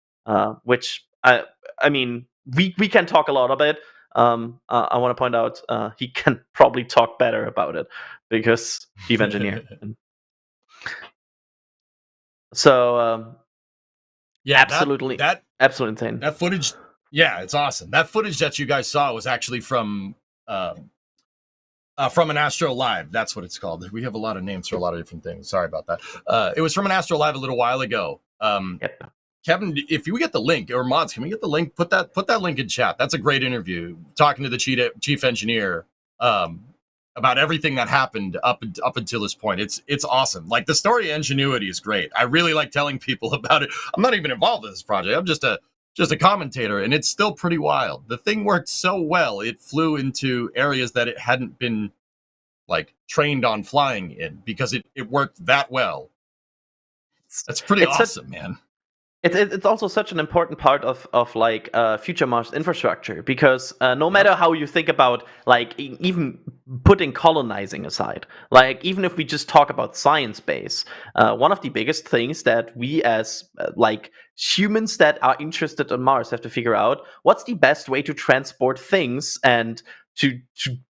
which I mean we can talk a lot about it. I want to point out he can probably talk better about it because chief engineer. So yeah, absolutely insane. That footage, yeah, it's awesome. That footage that you guys saw was actually from an Astro Live. That's what it's called. We have a lot of names for a lot of different things. Sorry about that. It was from an Astro Live a little while ago. Yep. Kevin, if you get the link, or mods, can we get the link? Put that link in chat. That's a great interview, talking to the chief engineer about everything that happened up until this point. It's awesome. Like, the story of Ingenuity is great. I really like telling people about it. I'm not even involved in this project. I'm just a commentator, and it's still pretty wild. The thing worked so well, it flew into areas that it hadn't been like trained on flying in because it worked that well. That's pretty awesome, man. It's also such an important part of like future Mars infrastructure, because no matter how you think about, like, even putting colonizing aside, like, even if we just talk about science base, one of the biggest things that we as like humans that are interested in Mars have to figure out, what's the best way to transport things and to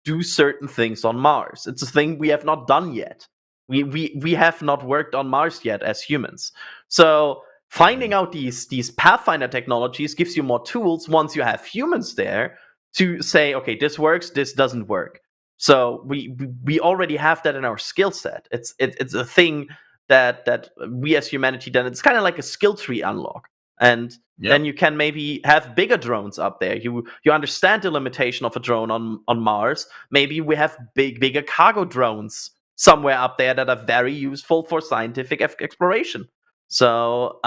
do certain things on Mars. It's a thing we have not done yet. We have not worked on Mars yet as humans. So finding out these Pathfinder technologies gives you more tools once you have humans there to say, okay, this works, this doesn't work. So we already have that in our skill set. It's a thing that we as humanity, then it's kind of like a skill tree unlock. And then you can maybe have bigger drones up there. You understand the limitation of a drone on Mars. Maybe we have bigger cargo drones somewhere up there that are very useful for scientific exploration. So,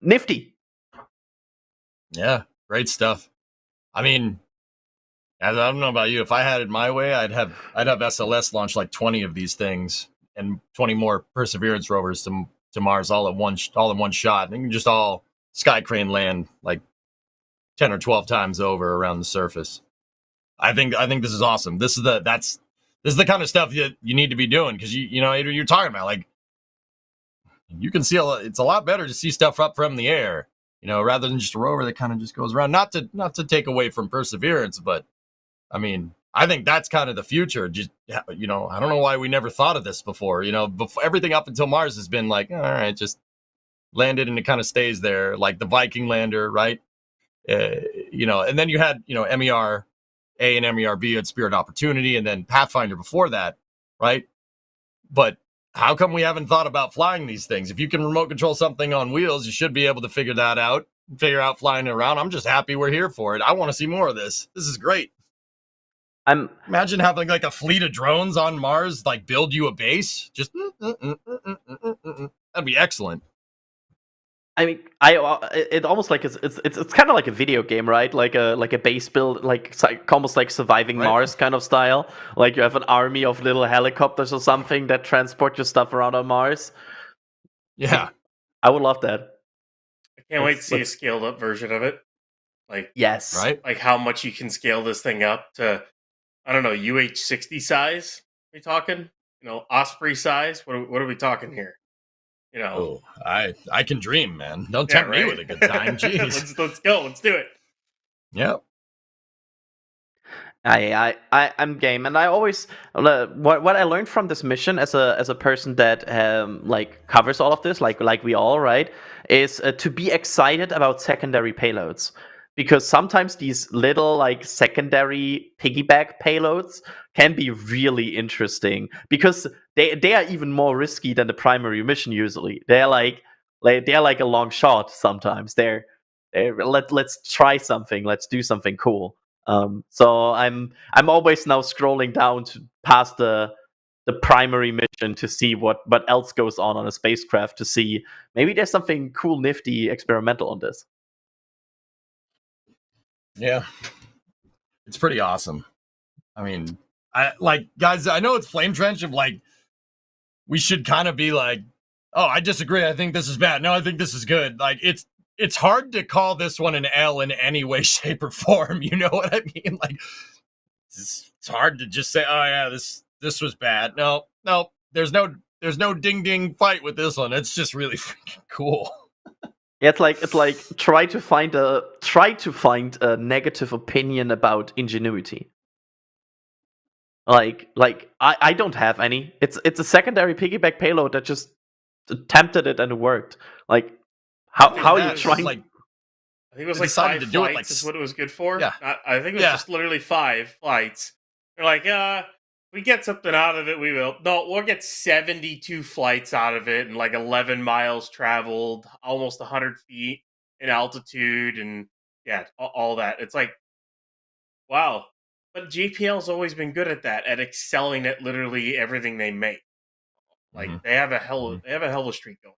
nifty. Yeah, great stuff. I mean, I don't know about you. If I had it my way, I'd have SLS launch like 20 of these things and 20 more Perseverance rovers to Mars all in one shot. And you can just all sky crane land like 10 or 12 times over around the surface. I think this is awesome. This is the kind of stuff that you need to be doing, because you know you're talking about, like, you can see it's a lot better to see stuff up from the air, rather than just a rover that kind of just goes around. Not to take away from Perseverance, but I mean, I think that's kind of the future. Just, I don't know why we never thought of this before. Before, everything up until Mars has been like, all right, just landed and it kind of stays there, like the Viking lander, right? And then you had, MER A and MER B at Spirit Opportunity, and then Pathfinder before that, right? But how come we haven't thought about flying these things? If you can remote control something on wheels, you should be able to figure that out, figure out flying it around. I'm just happy we're here for it. I want to see more of this. This is great. Imagine having like a fleet of drones on Mars, like build you a base. Just that'd be excellent. I mean, it almost like it's kind of like a video game, right? Like a base build, like almost like Surviving Mars kind of style. Like you have an army of little helicopters or something that transport your stuff around on Mars. Yeah, I would love that. I can't wait to see a scaled up version of it. Like, yes, right? Like how much you can scale this thing up to, I don't know, UH-60 size. Are we talking? Osprey size. What are we talking here? Oh, I can dream, man. Don't tempt me with a good time. Jeez. let's go. Let's do it. Yep. I'm game, and I always what I learned from this mission as a person that like covers all of this, like we all, right, is to be excited about secondary payloads, because sometimes these little like secondary piggyback payloads can be really interesting because they are even more risky than the primary mission. Usually, they're like a long shot. Sometimes let's try something, let's do something cool. So I'm always now scrolling down past the primary mission to see what else goes on a spacecraft, to see maybe there's something cool, nifty, experimental on this. Yeah, it's pretty awesome. I mean, guys, I know it's Flame Trench of like, we should kind of be like, oh, I disagree, I think this is bad. No, I think this is good. Like, it's hard to call this one an L in any way, shape, or form. You know what I mean? Like, it's hard to just say, oh yeah, this was bad. No, there's no ding fight with this one. It's just really freaking cool. Yeah, it's like try to find a negative opinion about Ingenuity. Like I don't have any. It's a secondary piggyback payload that just attempted it and it worked. Like how are you trying? I think it was like 5 flights is what it was good for. Yeah. I think it was just literally 5 flights. They're like, we get something out of it, we will. No, we'll get 72 flights out of it and like 11 miles traveled, almost 100 feet in altitude, and all that. It's like, wow. But JPL's always been good at that, at excelling at literally everything they make. Like they have a hell of a streak going.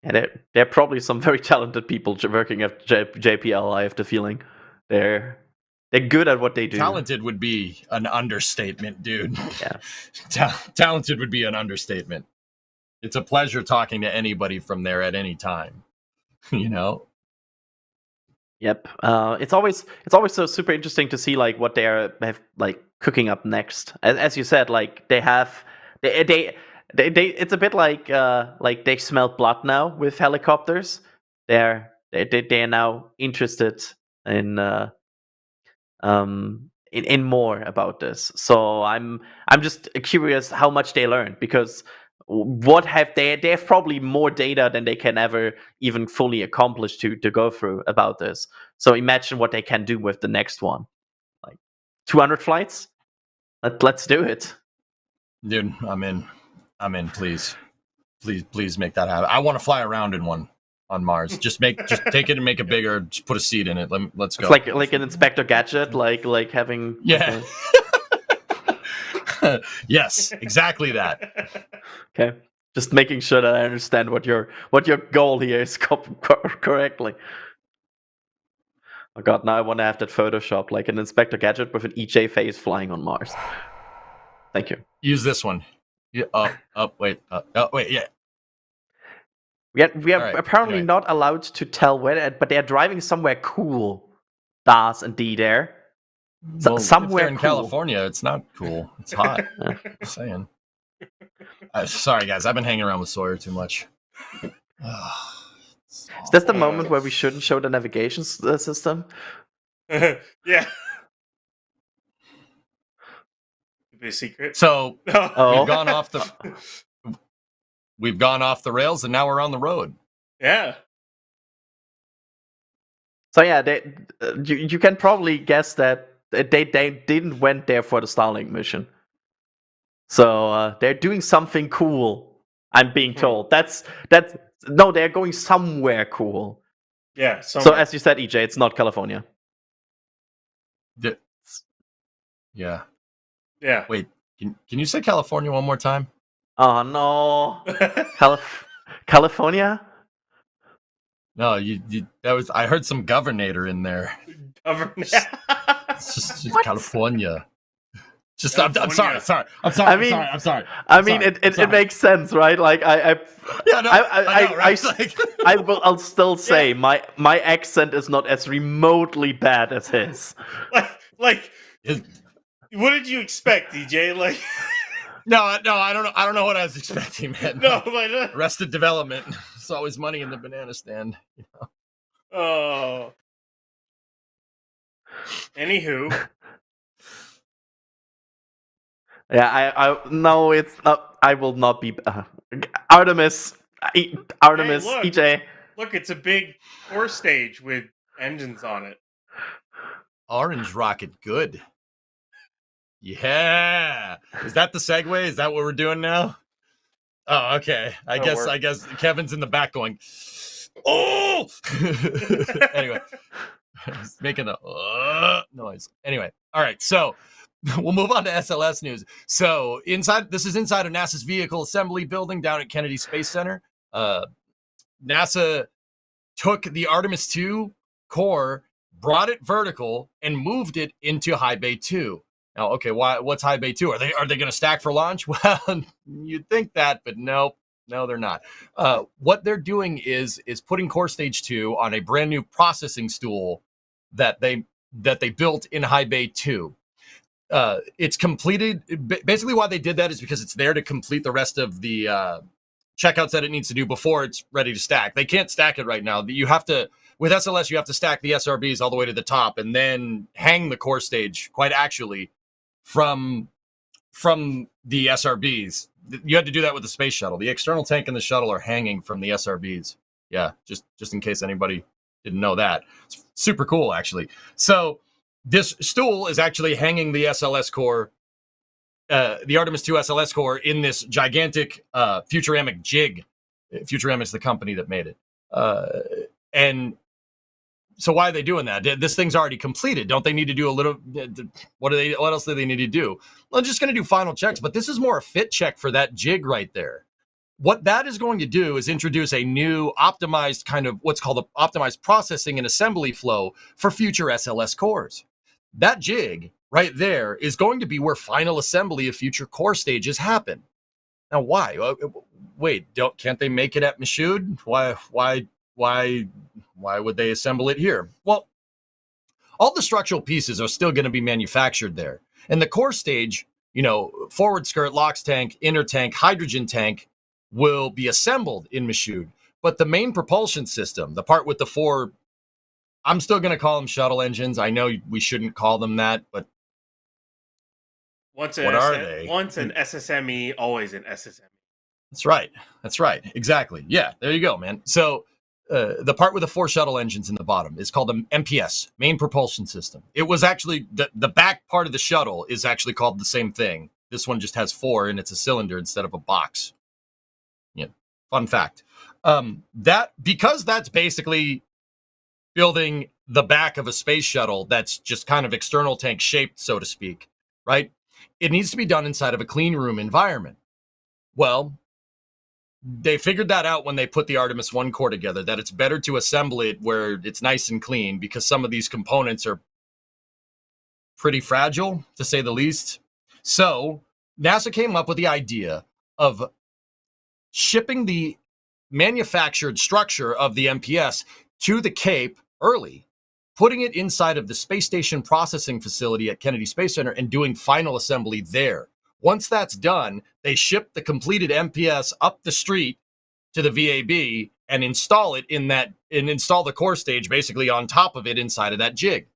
And there are probably some very talented people working at JPL. I have the feeling they're good at what they do. Talented would be an understatement, dude. Yeah, talented would be an understatement. It's a pleasure talking to anybody from there at any time. You know. Yep. It's always so super interesting to see like what they have like cooking up next. As you said, like they it's a bit like they smell blood now with helicopters. They're now interested in more about this. So I'm just curious how much they learned, because what have they have probably more data than they can ever even fully accomplish to go through about this. So imagine what they can do with the next one. Like 200 flights? Let's do it. Dude, I'm in, please make that happen. I want to fly around in one on Mars. Just take it and make it bigger. Just put a seat in it. Let's go. It's like an Inspector Gadget, like having Yes, exactly that. Okay, just making sure that I understand what your goal here is correctly. Oh god, now I want to have that Photoshop, like an Inspector Gadget with an EJ face flying on Mars. Thank you. Use this one. Yeah. Wait, yeah. We are apparently not allowed to tell where, but they are driving somewhere cool. Das and D there. Somewhere if they're in cool. California, it's not cool. It's hot. Just saying. Sorry, guys. I've been hanging around with Sawyer too much. Is this the moment where we shouldn't show the navigation system? Yeah. Be a secret. So we've gone off the rails, and now we're on the road. Yeah. So yeah, you can probably guess that they didn't went there for the Starlink mission. So they're doing something cool. I'm being told. No, they're going somewhere cool. Yeah. So as you said, EJ, it's not California. Yeah. Yeah. Wait, can you say California one more time? Oh no, California? No, that was. I heard some governor in there. Governor. It's just California. Just I'm sorry. I'm sorry. I mean, it makes sense, right? Like I know, right? I'll still say my accent is not as remotely bad as his. Like, what did you expect, DJ? Like, no, I don't know what I was expecting, man. No, like, Arrested Development. It's always money in the banana stand. You know? Oh. Anywho. Yeah, I no, it's not. I will not be Artemis. Artemis, Hey, EJ. Look, it's a big core stage with engines on it. Orange rocket, good. Yeah. Is that the segue? Is that what we're doing now? Oh, okay. I guess Kevin's in the back going, oh! Anyway, he's making a noise. Anyway, all right. So we'll move on to SLS news. So this is inside of NASA's vehicle assembly building down at Kennedy Space Center. NASA took the Artemis 2 core, brought it vertical, and moved it into High Bay 2. Now, okay, what's High Bay 2? Are they going to stack for launch? Well, you'd think that, but no, they're not. What they're doing is putting core stage 2 on a brand new processing stool that they built in High Bay 2. It's completed. Basically, why they did that is because it's there to complete the rest of the checkouts that it needs to do before it's ready to stack. They can't stack it right now. You have to, with SLS, you have to stack the SRBs all the way to the top and then hang the core stage, quite actually, from the SRBs. You had to do that with the space shuttle. The external tank and the shuttle are hanging from the SRBs. Yeah, just in case anybody didn't know that. It's super cool, actually. So this stool is actually hanging the SLS core, the Artemis 2 SLS core, in this gigantic Futuramic jig. Futuramic's the company that made it. And so why are they doing that? This thing's already completed. Don't they need to do a little? What else do they need to do? Well, just going to do final checks, but this is more a fit check for that jig right there. What that is going to do is introduce a new optimized kind of what's called optimized processing and assembly flow for future SLS cores. That jig right there is going to be where final assembly of future core stages happen. Now, why? Wait, can't they make it at Michoud? Why would they assemble it here? Well, all the structural pieces are still going to be manufactured there. And the core stage, forward skirt, LOX tank, inner tank, hydrogen tank will be assembled in Michoud. But the main propulsion system, the part with the 4, I'm still going to call them shuttle engines. I know we shouldn't call them that, but what are they? Once an SSME, always an SSME. That's right. Exactly. Yeah, there you go, man. So the part with the 4 shuttle engines in the bottom is called the MPS, main propulsion system. It was actually, the back part of the shuttle is actually called the same thing. This one just has 4 and it's a cylinder instead of a box. Yeah, fun fact. Because that's basically building the back of a space shuttle that's just kind of external tank shaped, so to speak, right? It needs to be done inside of a clean room environment. Well, they figured that out when they put the Artemis 1 core together, that it's better to assemble it where it's nice and clean because some of these components are pretty fragile, to say the least. So NASA came up with the idea of shipping the manufactured structure of the MPS to the Cape early, putting it inside of the space station processing facility at Kennedy Space Center and doing final assembly there. Once that's done, they ship the completed MPS up the street to the VAB and install it install the core stage basically on top of it inside of that jig.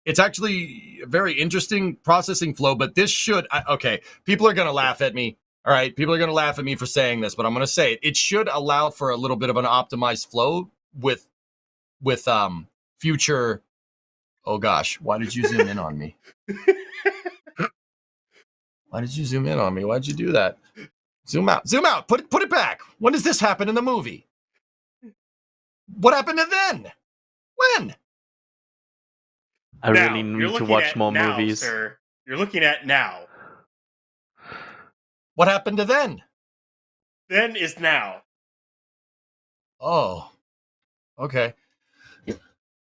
It's actually a very interesting processing flow, but this should, okay, people are going to laugh at me. All right, people are going to laugh at me for saying this, but I'm going to say it. It should allow for a little bit of an optimized flow with future. Oh gosh, why did you zoom in on me? Why did you zoom in on me? Why'd you do that? Zoom out. Put it back. When does this happen in the movie? What happened to then? When? I really need to watch more movies. Sir. You're looking at now. What happened to then? Then is now. Oh, okay.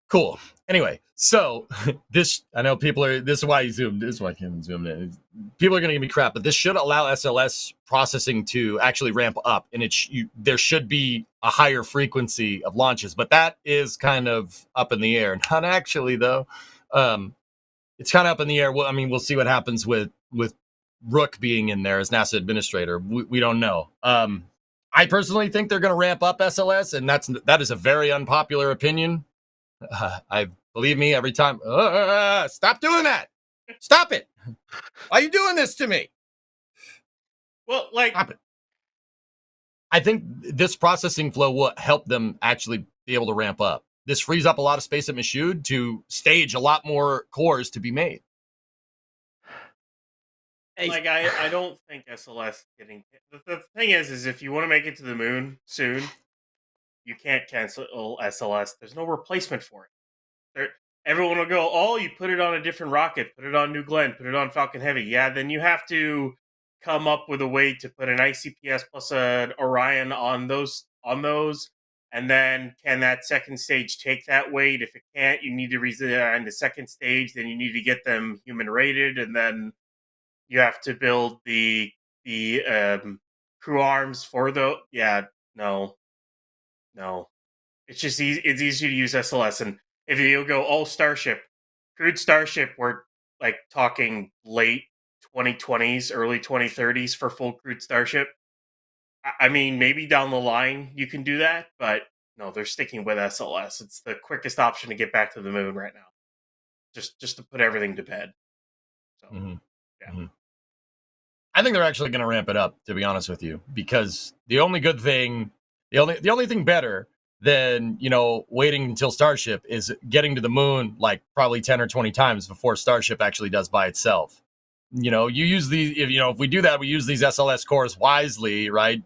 Cool. Anyway, so this, I know people are, this is why you zoomed, this is why I can't zoom in. People are going to give me crap, but this should allow SLS processing to actually ramp up, and there should be a higher frequency of launches, but that is kind of up in the air. Not actually, though. It's kind of up in the air. Well, I mean, we'll see what happens with Rook being in there as NASA administrator. We don't know. I personally think they're going to ramp up SLS, and that is a very unpopular opinion. I believe me every time. Stop doing that! Stop it! Why are you doing this to me? Well, like, stop it. I think this processing flow will help them actually be able to ramp up. This frees up a lot of space at Michoud to stage a lot more cores to be made. Like, I don't think SLS getting... The thing is if you want to make it to the moon soon, you can't cancel SLS. There's no replacement for it. Everyone will go, oh, you put it on a different rocket, put it on New Glenn, put it on Falcon Heavy. Yeah, then you have to come up with a way to put an ICPS plus an Orion on those. And then can that second stage take that weight? If it can't, you need to redesign the second stage. Then you need to get them human rated, and then you have to build the crew arms for the. Yeah, no. It's just it's easy to use SLS, and if you go all Starship, crewed Starship, we're like talking late 2020s, early 2030s for full crewed Starship. I mean, maybe down the line you can do that, but no, they're sticking with SLS. It's the quickest option to get back to the moon right now. Just to put everything to bed. So, yeah. Mm-hmm. I think they're actually going to ramp it up, to be honest with you, because the only thing better than, waiting until Starship is getting to the moon like probably 10 or 20 times before Starship actually does by itself. You use if we do that, we use these SLS cores wisely, right?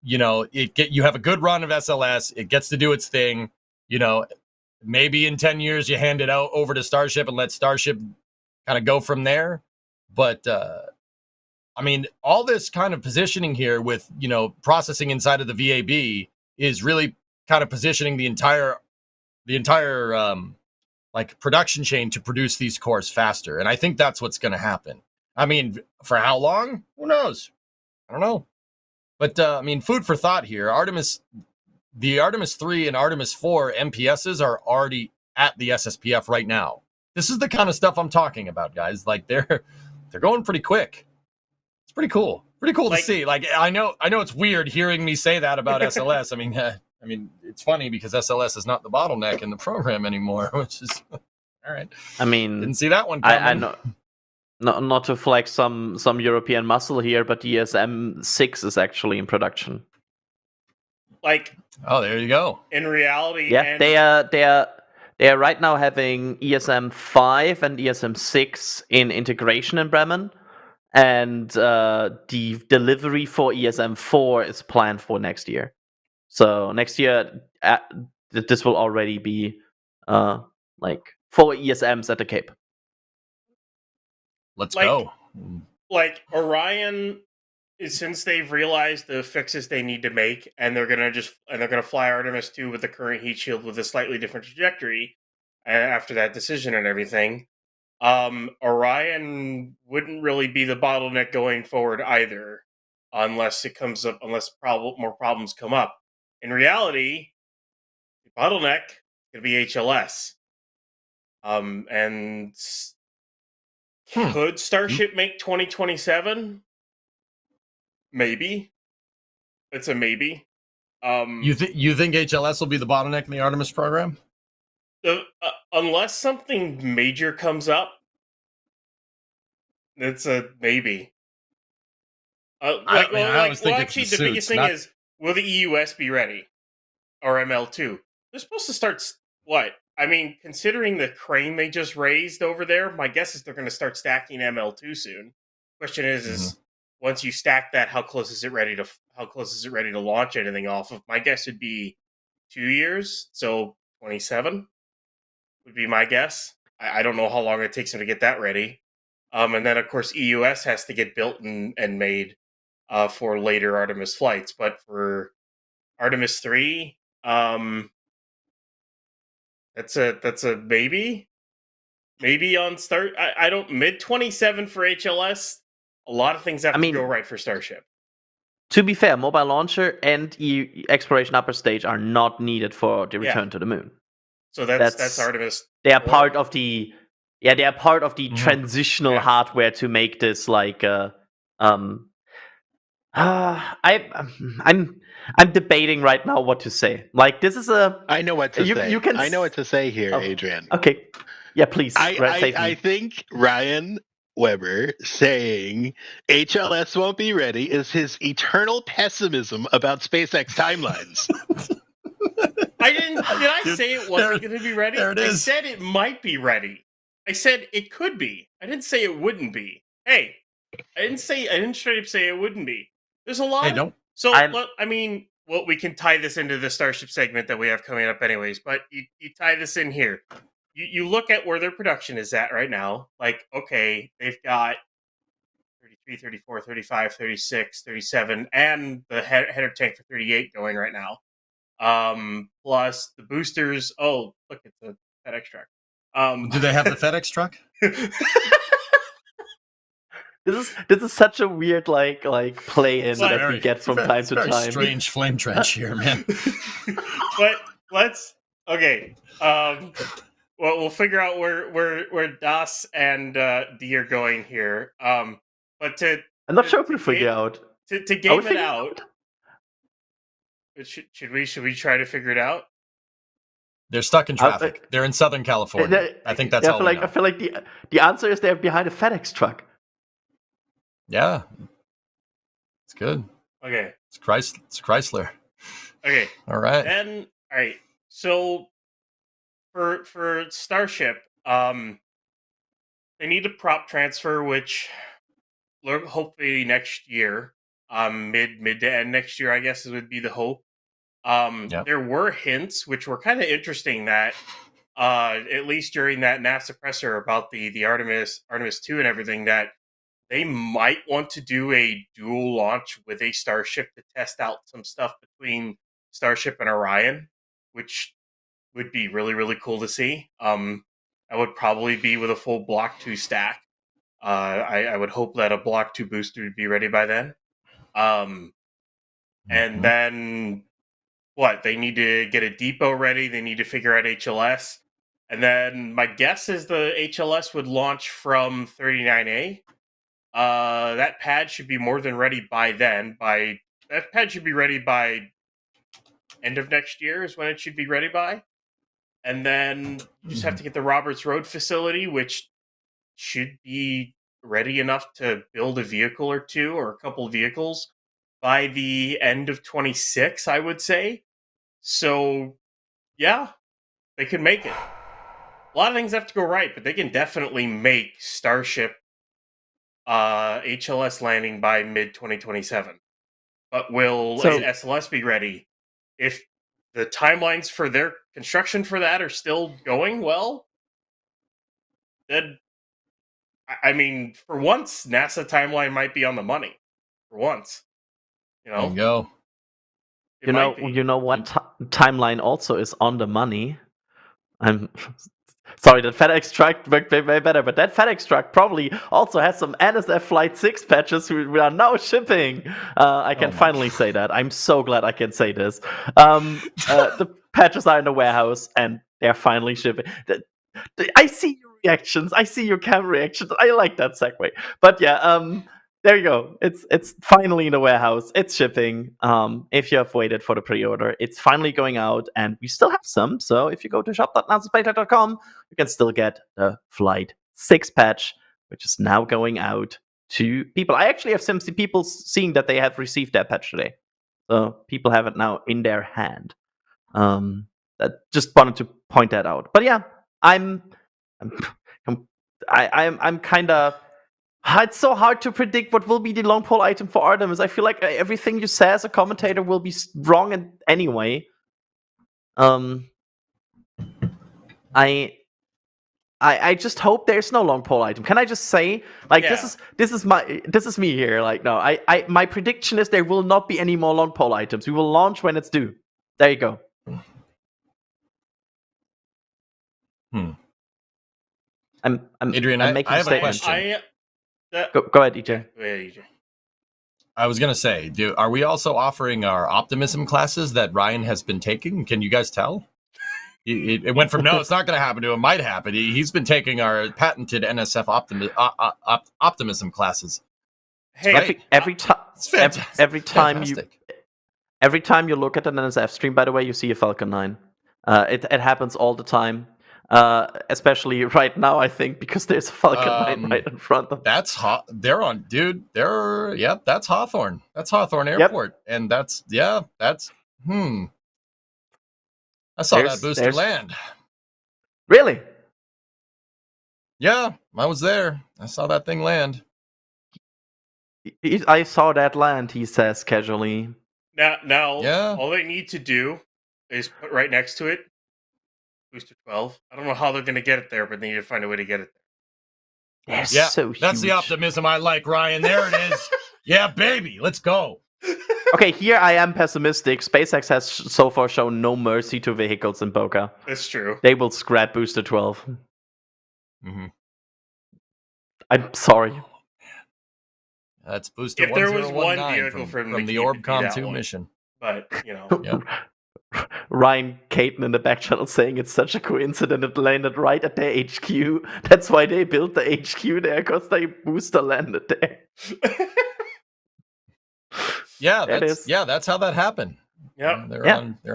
You have a good run of SLS, it gets to do its thing, maybe in 10 years you hand it out over to Starship and let Starship kind of go from there. But I mean, all this kind of positioning here with, processing inside of the VAB is really kind of positioning the entire like production chain to produce these cores faster. And I think that's what's going to happen. I mean, for how long? Who knows? I don't know. But I mean, food for thought here. The Artemis 3 and Artemis 4 MPSs are already at the SSPF right now. This is the kind of stuff I'm talking about, guys. Like they're going pretty quick. It's pretty cool. Pretty cool to see. Like I know it's weird hearing me say that about SLS. I mean, it's funny because SLS is not the bottleneck in the program anymore, which is all right. I mean, didn't see that one coming. I know. Not to flex some European muscle here, but the ESM-6 is actually in production. Like, oh, there you go. In reality, yeah, they are right now having ESM-5 and ESM-6 in integration in Bremen, and the delivery for ESM-4 is planned for next year. So next year, this will already be like 4 ESMs at the Cape. Let's go. Like Orion, since they've realized the fixes they need to make, and they're gonna fly Artemis 2 with the current heat shield with a slightly different trajectory after that decision and everything. Orion wouldn't really be the bottleneck going forward either, unless more problems come up. In reality, the bottleneck could be HLS. And could Starship make 2027? Maybe. It's a maybe. You think HLS will be the bottleneck in the Artemis program? Unless something major comes up, it's a maybe. The biggest thing is, will the EUS be ready? Or ML2? They're supposed to start, what? I mean, considering the crane they just raised over there, my guess is they're going to start stacking ML2 soon. Question is once you stack that, how close is it ready to launch anything off of? My guess would be 2 years, so 27 would be my guess. I don't know how long it takes them to get that ready. And then, of course, EUS has to get built and made for later Artemis flights. But for Artemis 3, That's a maybe. Maybe on start. I don't mid 27 for HLS. A lot of things have to go right for Starship. To be fair, mobile launcher and exploration upper stage are not needed for the return to the moon. So that's Artemis. They are part of the they are part of the transitional hardware to make this like I'm debating right now what to say. Like this is I know what to say. I know what to say here, Adrian. Okay. Yeah, please. I think Ryan Weber saying HLS won't be ready is his eternal pessimism about SpaceX timelines. Did I say it wasn't going to be ready? I said it might be ready. I said it could be. I didn't say it wouldn't be. Hey, I didn't straight up say it wouldn't be. There's a lot. We can tie this into the Starship segment that we have coming up anyways, but you tie this in here. You look at where their production is at right now. Like, okay, they've got 33, 34, 35, 36, 37, and the header tank for 38 going right now. Plus the boosters. Oh, look, it's a FedEx truck. Do they have the FedEx truck? This is such a weird like play in that we get from time to time. Strange flame trench here, man. But let's well, we'll figure out where Das and D are going here. But I'm not sure if we figure out to game it out. Should we try to figure it out? They're stuck in traffic. They're in Southern California. I think that's all. I feel like the answer is they're behind a FedEx truck. Yeah, it's good. Okay, it's Chrysler. Okay, all right. Then all right. So for Starship, they need a prop transfer, which hopefully next year, mid to end next year, I guess would be the hope. There were hints, which were kind of interesting, that at least during that NASA presser about the Artemis 2 and everything, that they might want to do a dual launch with a Starship to test out some stuff between Starship and Orion, which would be really, really cool to see. That would probably be with a full Block 2 stack. I would hope that a Block 2 booster would be ready by then. And then they need to get a depot ready. They need to figure out HLS. And then my guess is the HLS would launch from 39A. That pad should be more than ready by then. That pad should be ready by end of next year is when it should be ready by. And then you just have to get the Roberts Road facility, which should be ready enough to build a vehicle or two or a couple of vehicles by the end of 26, I would say. So, yeah, they can make it. A lot of things have to go right, but they can definitely make Starship HLS landing by mid-2027. But will SLS be ready? If the timelines for their construction for that are still going well, then, I mean, for once, NASA timeline might be on the money. For once. There you go. You know what timeline also is on the money? I'm sorry, that FedEx truck worked way better, but that FedEx truck probably also has some NSF Flight 6 patches we are now shipping. I can finally say that. I'm so glad I can say this. The patches are in the warehouse, and they're finally shipping. I see your reactions. I see your camera reactions. I like that segue. But yeah, there you go. It's finally in the warehouse. It's shipping. If you have waited for the pre-order, it's finally going out, and we still have some. So if you go to shop.nasasspaceflight.com, you can still get the Flight 6 patch, which is now going out to people. I actually have some people seeing that they have received that patch today. So people have it now in their hand. That just wanted to point that out. But yeah, I'm kind of. It's so hard to predict what will be the long pole item for Artemis. I feel like everything you say as a commentator will be wrong anyway. I just hope there's no long pole item. Can I just say, like, this is me here. Like, no, my prediction is there will not be any more long pole items. We will launch when it's due. There you go. Adrian, I'm making I a have a statement. question. Go ahead, EJ. Go ahead, EJ. I was gonna say, are we also offering our optimism classes that Ryan has been taking? Can you guys tell? It went from no, it's not going to happen to him, might happen. He's been taking our patented NSF optimism classes. Hey, Every time fantastic. every time you look at an NSF stream, by the way, you see a Falcon 9. It happens all the time. Especially right now, I think, because there's a Falcon 9 right in front of them. That's hot. They're on, dude. Yep, that's Hawthorne. That's Hawthorne Airport. And I saw that booster land. Really? Yeah, I was there. I saw that thing land. I saw that land, he says casually. Now, yeah. All they need to do is put right next to it Booster 12. I don't know how they're going to get it there, but they need to find a way to get it there. Yeah, so that's the optimism I like, Ryan. There it is. Yeah, baby, let's go. Okay, here I am pessimistic. SpaceX has so far shown no mercy to vehicles in Boca. That's true. They will scrap Booster 12. Mm-hmm. I'm sorry. That's Booster 1019. If there was one vehicle from the Orbcom 2 mission. But, you know. Yeah. Ryan Caton in the back channel saying it's such a coincidence it landed right at their HQ. That's why they built the HQ there, because their booster landed there. That's how that happened. Yep. They're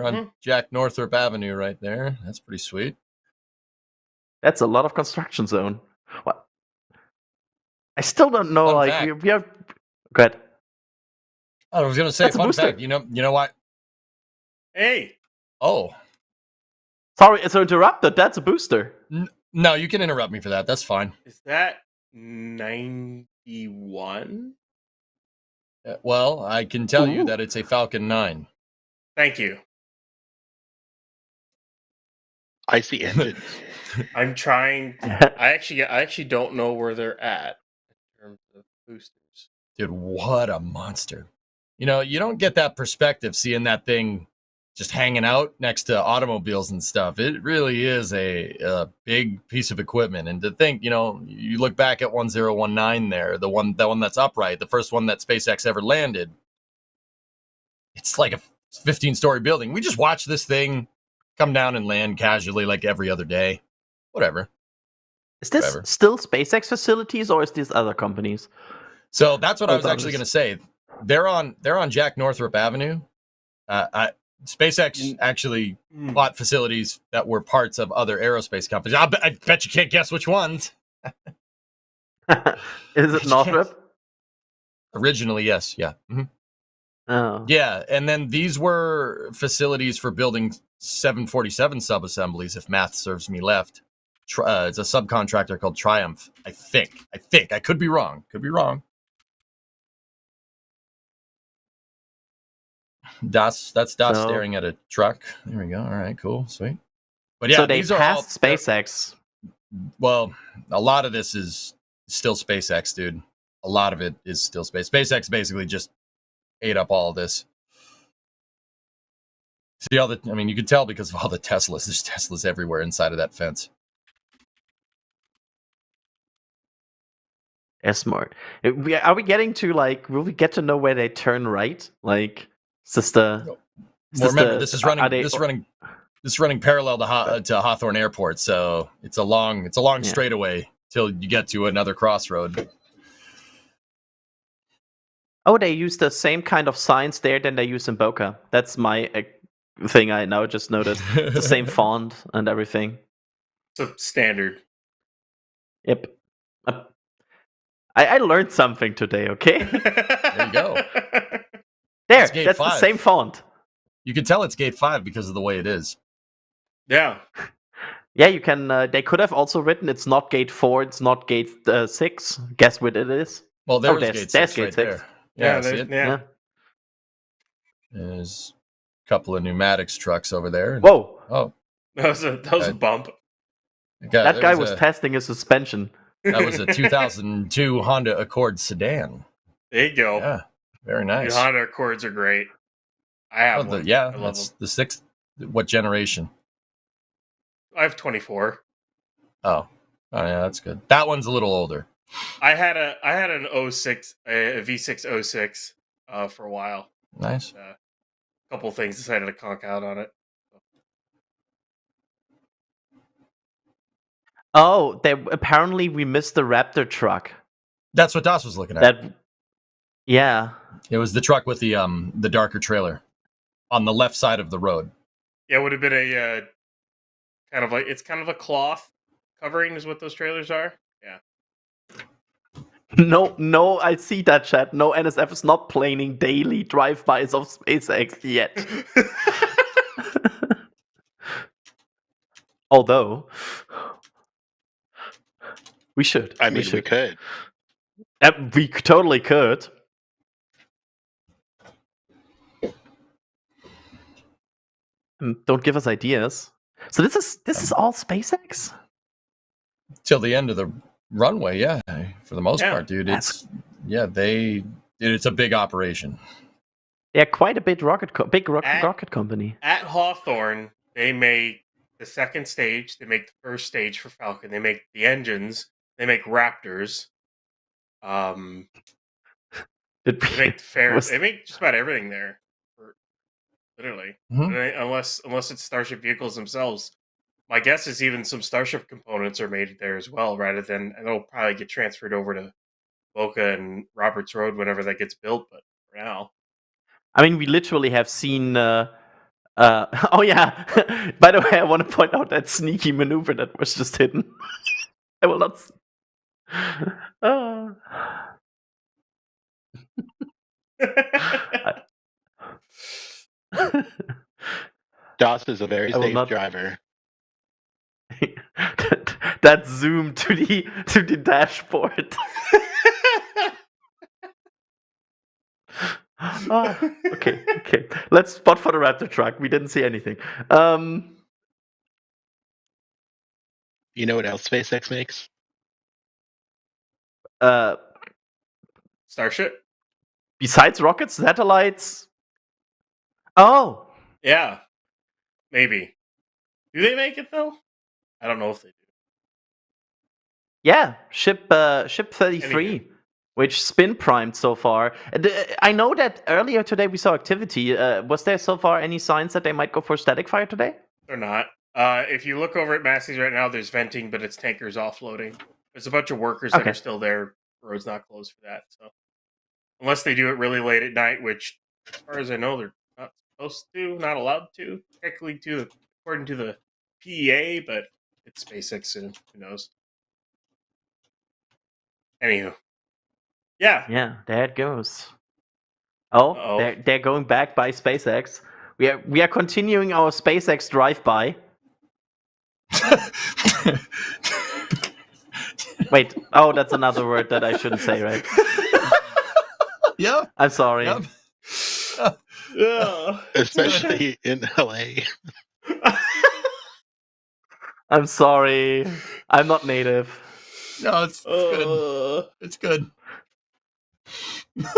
on Jack Northrop Avenue right there. That's pretty sweet. That's a lot of construction zone. What? I still don't know. We are. Go ahead. I was gonna say, that's fun fact. You know what? Hey. Oh. Sorry, it's interrupted. That's a booster. No, you can interrupt me for that. That's fine. Is that 91? Well, I can tell you that it's a Falcon 9. Thank you. I see engines. I'm trying. I actually don't know where they're at in terms of boosters. Dude, what a monster! You don't get that perspective seeing that thing just hanging out next to automobiles and stuff. It really is a big piece of equipment. And to think, you look back at 1019 there, the one that's upright, the first one that SpaceX ever landed. It's like a 15-story building. We just watch this thing come down and land casually like every other day. Whatever. Is this still SpaceX facilities or is this other companies? So that's what I was actually going to say. They're on Jack Northrop Avenue. SpaceX actually bought facilities that were parts of other aerospace companies. I bet you can't guess which ones. Is it Northrop? Originally, yes. Yeah. Mm-hmm. Oh. Yeah, and then these were facilities for building 747 sub-assemblies, if math serves me left. It's a subcontractor called Triumph, I think. I could be wrong. That's Das staring at a truck. There we go. All right, cool, sweet. But yeah, so they these are passed SpaceX. Well, a lot of this is still SpaceX, dude. A lot of it is still SpaceX basically just ate up all of this. See all the? I mean, you could tell because of all the Teslas. There's Teslas everywhere inside of that fence. They're smart. Are we getting to will we get to know where they turn right? This is running parallel to Hawthorne Airport, so it's a long straightaway till you get to another crossroad. Oh, they use the same kind of signs there than they use in Boca. That's my thing I now just noticed. The same font and everything. So standard. Yep. I learned something today, okay? There you go. That's the same font. You can tell it's Gate 5 because of the way it is. Yeah. Yeah, you can. They could have also written it's not Gate 4, it's not Gate 6. Guess what it is? Well, there's Gate 6 right there. Yeah, yeah. There's a couple of pneumatics trucks over there. Whoa. Oh. That was a bump. That guy was testing his suspension. That was a 2002 Honda Accord sedan. There you go. Yeah, very nice. The Honda Accords are great. I have one. Yeah, that's the 6th. What generation? I have 24. Oh, yeah, that's good. That one's a little older. I had an 06, a V6 06 for a while. Nice. A couple things decided to conk out on it. Oh, apparently we missed the Raptor truck. That's what Das was looking at. Yeah. It was the truck with the darker trailer on the left side of the road. Yeah, it would have been a kind of a cloth covering is what those trailers are. Yeah. No, I see that, chat. No, NSF is not planning daily drive-bys of SpaceX yet. Although, we should. I mean, we could. We totally could. Don't give us ideas. So this is all SpaceX? Till the end of the runway, yeah. For the most part, dude. It's a big operation. Yeah, quite a big rocket company. At Hawthorne, they make the second stage, they make the first stage for Falcon, they make the engines, they make Raptors. They make they make just about everything there. Literally. Unless it's Starship vehicles themselves. My guess is even some Starship components are made there as well, rather than, and they'll probably get transferred over to Boca and Roberts Road whenever that gets built, but for now. I mean, we literally have seen oh yeah. By the way, I want to point out that sneaky maneuver that was just hidden. I will not. Das is a very safe driver. That zoom to the dashboard. Okay. Let's spot for the Raptor truck. We didn't see anything. You know what else SpaceX makes? Starship? Besides rockets, satellites? Oh! Yeah. Maybe. Do they make it, though? I don't know if they do. Yeah, ship 33, which spin primed so far. I know that earlier today we saw activity. Was there so far any signs that they might go for static fire today? They're not. If you look over at Massey's right now, there's venting, but it's tankers offloading. There's a bunch of workers that are still there. Road's not closed for that. So unless they do it really late at night, which, as far as I know, they're not supposed to, not allowed to, technically, according to the PEA, but it's SpaceX soon. Who knows? Anywho. Yeah, there it goes. Oh, they're going back by SpaceX. We are continuing our SpaceX drive-by. Wait, that's another word that I shouldn't say, right? Yeah. I'm sorry. Yep. Yeah. Especially in LA. I'm sorry. I'm not native. No, it's good. It's good. It's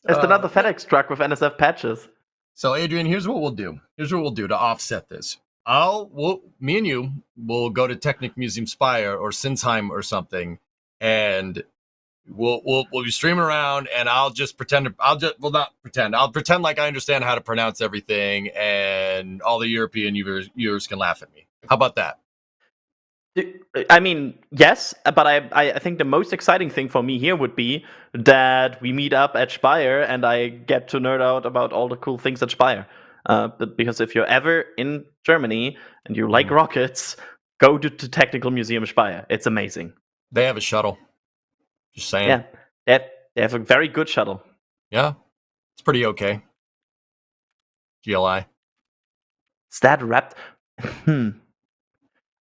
another FedEx truck with NSF patches. So, Adrian, here's what we'll do. To offset this. Me and you will go to Technic Museum Spire or Sinsheim or something, and we'll be streaming around, and I'll pretend like I understand how to pronounce everything, and all the European viewers can laugh at me. How about that? I mean, yes, but I think the most exciting thing for me here would be that we meet up at Spire and I get to nerd out about all the cool things at Spire. Because if you're ever in Germany and you like rockets, go to the Technical Museum Spire. It's amazing. They have a shuttle. Just saying. Yeah, they have a very good shuttle. Yeah, it's pretty okay. GLI. Is that wrapped?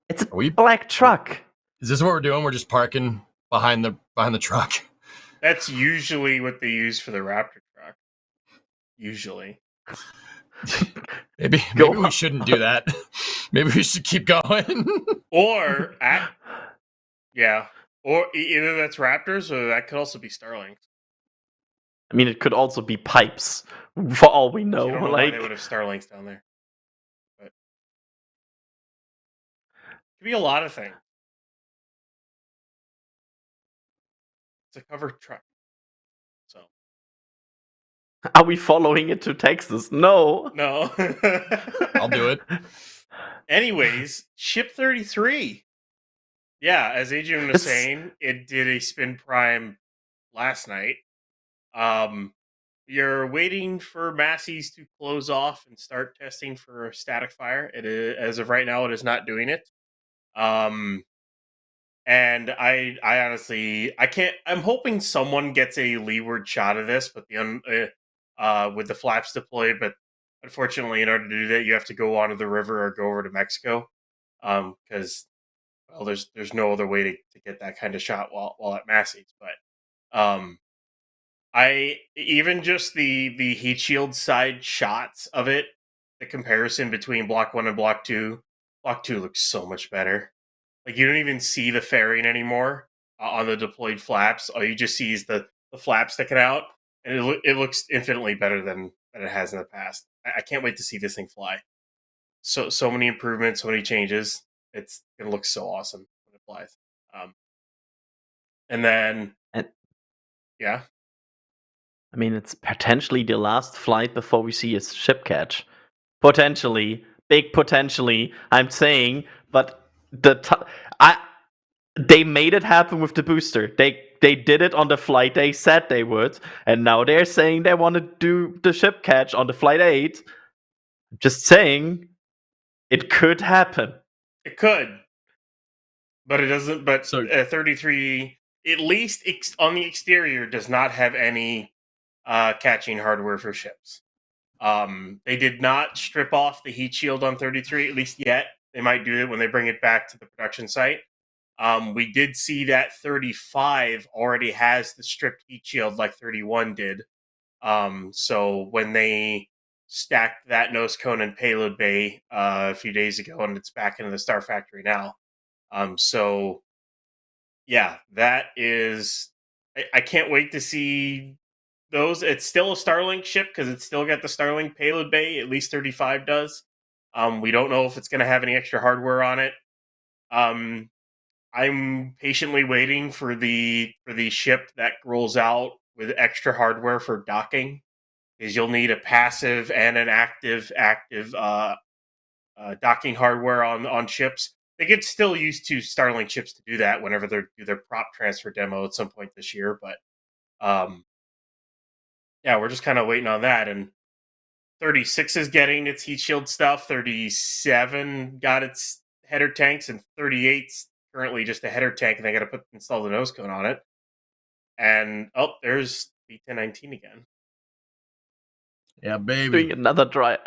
It's a black truck. Is this what we're doing? We're just parking behind the truck. That's usually what they use for the Raptor truck. Usually. maybe we shouldn't do that. Maybe we should keep going. Or either that's Raptors or that could also be Starlings. I mean, it could also be pipes, for all we know. I don't know why they would have Starlinks down there. Could be a lot of things. It's a covered truck. So Are we following it to Texas? No. no. I'll do it. Anyways, Ship 33. Yeah, as Adrian was It's- saying, it did a spin prime last night. You're waiting for Massey's to close off and start testing for static fire. It is, as of right now, it is not doing it. And I honestly, I can't. I'm hoping someone gets a leeward shot of this, but with the flaps deployed. But unfortunately, in order to do that, you have to go onto the river or go over to Mexico, because well, there's no other way to get that kind of shot while at Massey's. But I even just the heat shield side shots of it, the comparison between Block 1 and Block 2. Block 2 looks so much better. Like, you don't even see the fairing anymore on the deployed flaps. All you just see is the flap sticking out, and it looks infinitely better than it has in the past. I can't wait to see this thing fly. So many improvements, so many changes. It's gonna look so awesome when it flies. And then, yeah. I mean, it's potentially the last flight before we see a ship catch. Potentially, big potentially. I'm saying, but they made it happen with the booster. They did it on the flight they said they would, and now they're saying they want to do the ship catch on the flight 8. Just saying, it could happen. It could, but it doesn't. But 33, at least on the exterior, does not have any catching hardware for ships. They did not strip off the heat shield on 33, at least yet. They might do it when they bring it back to the production site. We did see that 35 already has the stripped heat shield like 31 did. So when they stacked that nose cone and payload bay a few days ago, and it's back into the Star Factory now. So yeah, that is. I can't wait to see those. It's still a Starlink ship because it's still got the Starlink payload bay. At least 35 does. We don't know if it's going to have any extra hardware on it. I'm patiently waiting for the ship that rolls out with extra hardware for docking, because you'll need a passive and an active docking hardware on ships. They could still use 2 Starlink ships to do that whenever they do their prop transfer demo at some point this year. But yeah, we're just kind of waiting on that. And 36 is getting its heat shield stuff. 37 got its header tanks, and 38's currently just a header tank, and they got to install the nose cone on it. And there's B1019 again. Yeah, baby. Doing another drive.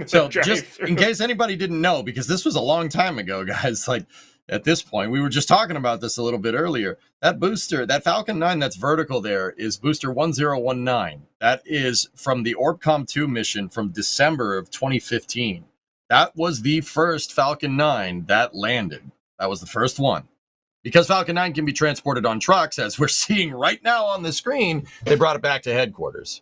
So just in case anybody didn't know, because this was a long time ago, guys, like at this point, we were just talking about this a little bit earlier. That booster, that Falcon 9 that's vertical there is booster 1019. That is from the Orbcomm 2 mission from December of 2015. That was the first Falcon 9 that landed. That was the first one. Because Falcon 9 can be transported on trucks, as we're seeing right now on the screen, they brought it back to headquarters.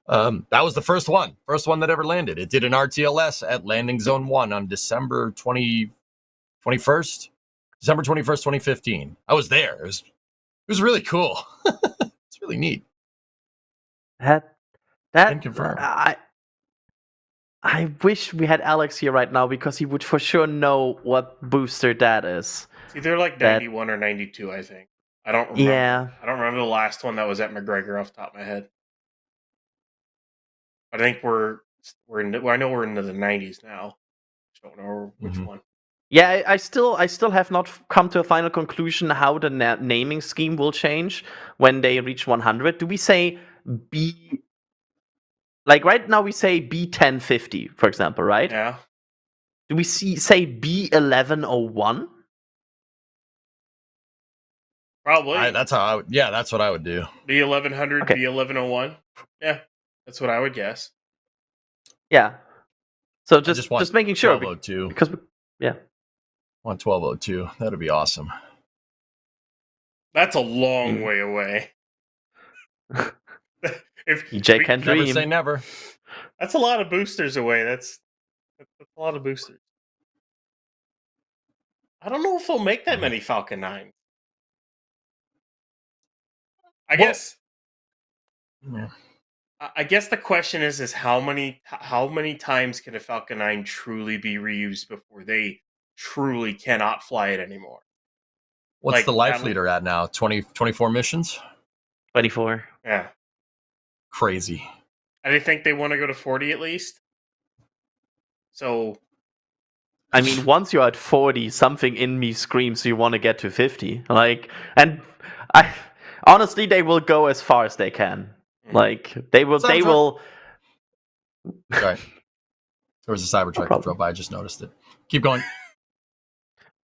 That was the first one that ever landed. It did an RTLS at Landing Zone 1 on December 21st, 2015. I was there. It was really cool. It's really neat. That Can confirm. I wish we had Alex here right now, because he would for sure know what booster that is. It's either like 91 or 92, I think. I don't remember. Yeah. I don't remember the last one that was at McGregor off the top of my head. I think I know we're into the 90s now. I don't know which one. Yeah, I still have not come to a final conclusion how the naming scheme will change when they reach 100. Do we say B? Like right now we say B1050, for example, right? Yeah. Do we say B1101? Probably. That's what I would do. B1100, Okay. B1101. Yeah, that's what I would guess. Yeah. So just making sure. 1202. Because yeah. I want 1202. That'd be awesome. That's a long way away. EJ can dream. Never say never. That's a lot of boosters away. That's a lot of boosters. I don't know if they'll make that many Falcon 9. I Well- guess. Yeah. I guess the question is how many times can a Falcon 9 truly be reused before they truly cannot fly it anymore? What's Like, the life that'll- leader at now? 24 missions? 24. Yeah. Crazy. I think they want to go to 40 at least. So, I mean, once you're at 40, something in me screams you want to get to 50. Like, and I honestly, they will go as far as they can. Like, they will. Sorry. There was a Cybertruck that problem. drove by. I just noticed it. Keep going.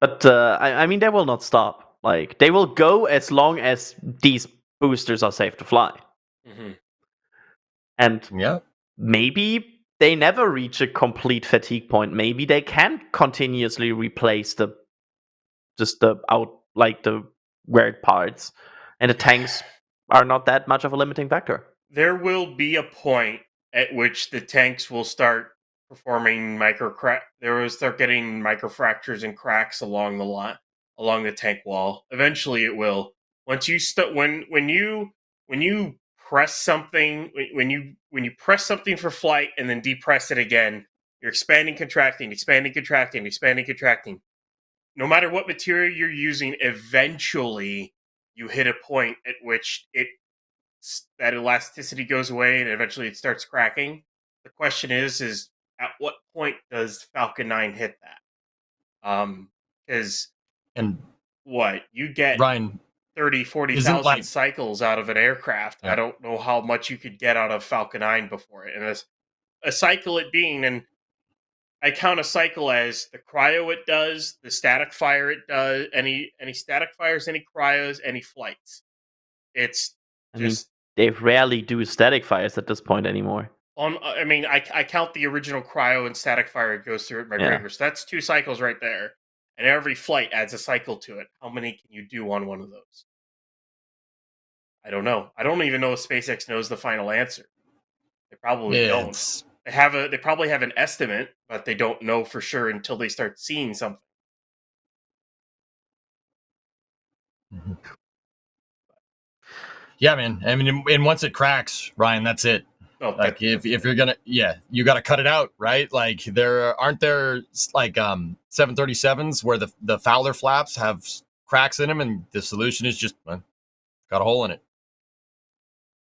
But I mean, they will not stop. Like, they will go as long as these boosters are safe to fly. mhm. And Yeah. maybe they never reach a complete fatigue point. Maybe they can continuously replace the weird parts, and the tanks are not that much of a limiting factor. There will be a point at which the tanks will start performing They will start getting microfractures and cracks along the line, along the tank wall. Eventually, it will. Once you when you press something, when you press something for flight and then depress it again, you're expanding, contracting, expanding, contracting, expanding, contracting. No matter what material you're using, eventually you hit a point at which that elasticity goes away and eventually it starts cracking. The question is at what point does Falcon 9 hit that? Because And what you get Ryan, 30, 40,000 like- cycles out of an aircraft. Yeah. I don't know how much you could get out of Falcon 9 before it. And a cycle it being, and I count a cycle as the cryo it does, the static fire it does, any static fires, any cryos, any flights. It's I mean, just they rarely do static fires at this point anymore. I mean, I count the original cryo and static fire it goes through at McGregor. So that's 2 cycles right there. And every flight adds a cycle to it. How many can you do on one of those? I don't know. I don't even know if SpaceX knows the final answer. They probably don't. They probably have an estimate, but they don't know for sure until they start seeing something. Mhm. Yeah, man. I mean, and once it cracks, Ryan, that's it. Oh, Like if you're gonna, you got to cut it out, right? Like there like 737s where the Fowler flaps have cracks in them, and the solution is just got a hole in it.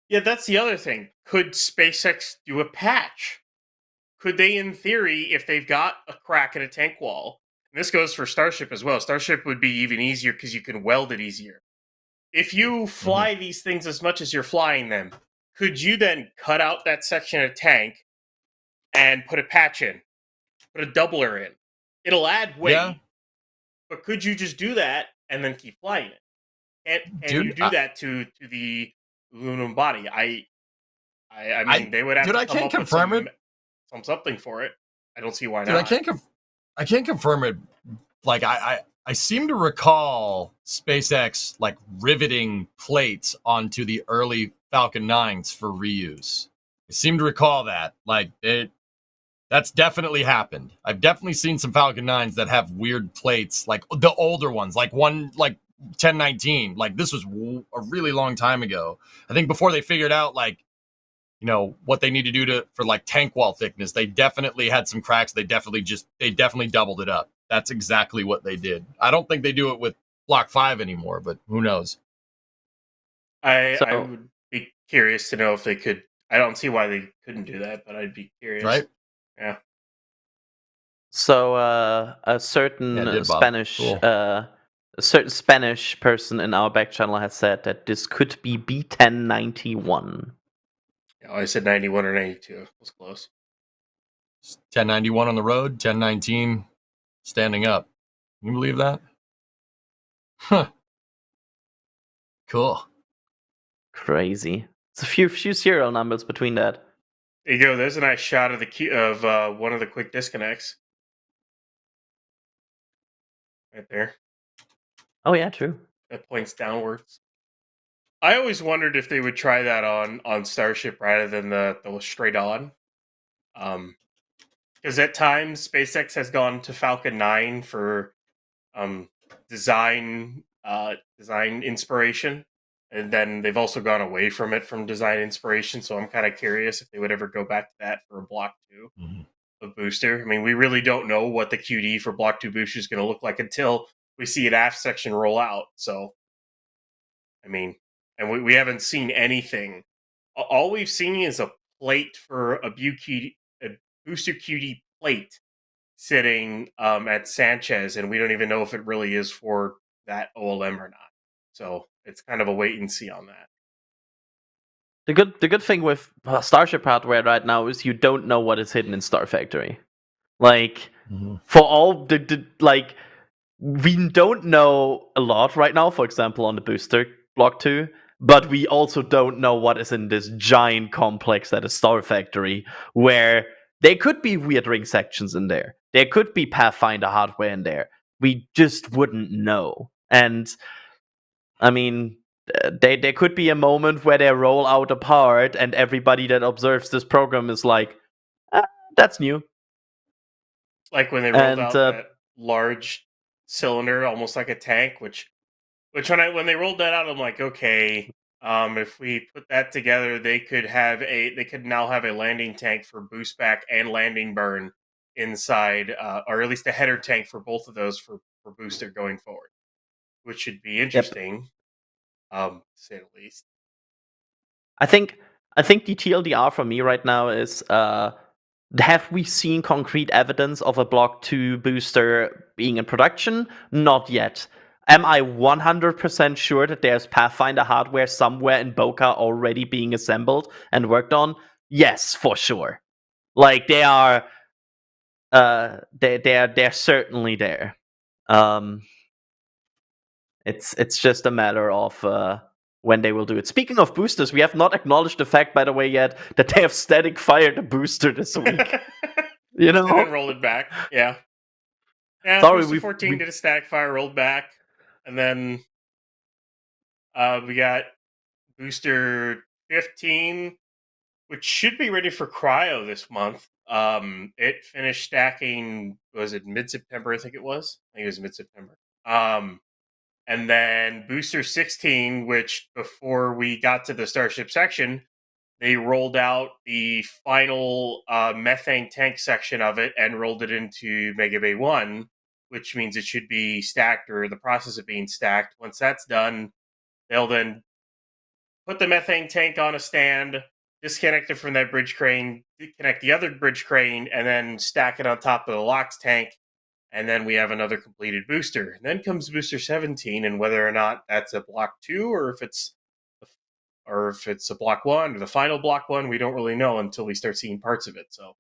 Yeah, that's the other thing. Could SpaceX do a patch? Could they, in theory, if they've got a crack in a tank wall, and this goes for Starship as well, Starship would be even easier because you can weld it easier. If you fly these things as much as you're flying them, could you then cut out that section of tank and put a patch in? Put a doubler in? It'll add weight, but could you just do that and then keep flying it? And you do that to the aluminum body? I mean, they would have to come up with something for it. I don't see why not. I can't confirm it. Like I seem to recall SpaceX like riveting plates onto the early Falcon 9s for reuse. I seem to recall that. Like that's definitely happened. I've definitely seen some Falcon 9s that have weird plates, like the older ones, like 1019. Like this was a really long time ago. I think before they figured out like, you know, what they need to do for like tank wall thickness, they definitely had some cracks. They definitely doubled it up. That's exactly what they did. I don't think they do it with Block 5 anymore, but who knows? I would be curious to know if they could. I don't see why they couldn't do that, but I'd be curious. Right? Yeah. So a certain Spanish person in our back channel has said that this could be B1091. Yeah, I said 91 or 92. It was close. 1091 on the road, 1019 standing up. Can you believe that? Huh. Cool. Crazy. It's a few serial numbers between that. There you go. There's a nice shot of one of the quick disconnects. Right there. Oh yeah, true. That points downwards. I always wondered if they would try that on Starship rather than the straight on. Because at times SpaceX has gone to Falcon 9 for design inspiration, and then they've also gone away from it from design inspiration. So I'm kind of curious if they would ever go back to that for a Block 2 of booster. I mean, we really don't know what the QD for Block 2 booster is going to look like until we see an aft section roll out. So, I mean, and we haven't seen anything. All we've seen is a plate for a booster QD plate sitting at Sanchez, and we don't even know if it really is for that OLM or not. So it's kind of a wait and see on that. The good thing with Starship hardware right now is you don't know what is hidden in Star Factory. Like, for all the like, we don't know a lot right now, for example, on the booster Block 2, but we also don't know what is in this giant complex that is Star Factory, where there could be weird ring sections in there. There could be Pathfinder hardware in there. We just wouldn't know. And, I mean, there could be a moment where they roll out a part and everybody that observes this program is like, that's new. Like when they rolled out that large cylinder, almost like a tank, which when they rolled that out, I'm like, okay, if we put that together, they could now have a landing tank for boost back and landing burn inside, or at least a header tank for both of those for booster going forward, which should be interesting, to say the least. I think the TLDR for me right now is, have we seen concrete evidence of a Block 2 booster being in production? Not yet. Am I 100% sure that there's Pathfinder hardware somewhere in Boca already being assembled and worked on? Yes, for sure. Like, they are, they're certainly there. It's just a matter of when they will do it. Speaking of boosters, we have not acknowledged the fact, by the way, yet that they have static fired a booster this week. You know, and then rolled it back. Yeah. Yeah. Sorry, Booster 14 did a static fire, rolled back, and then we got Booster 15, which should be ready for cryo this month. It finished stacking, was it mid-September? I think it was mid-September. And then Booster 16, which before we got to the Starship section, they rolled out the final methane tank section of it and rolled it into Mega Bay 1, which means it should be stacked or the process of being stacked. Once that's done, they'll then put the methane tank on a stand, disconnect it from that bridge crane, connect the other bridge crane, and then stack it on top of the LOX tank. And then we have another completed booster. And then comes Booster 17, and whether or not that's a Block 2 or if it's a Block 1 or the final Block 1, we don't really know until we start seeing parts of it. So,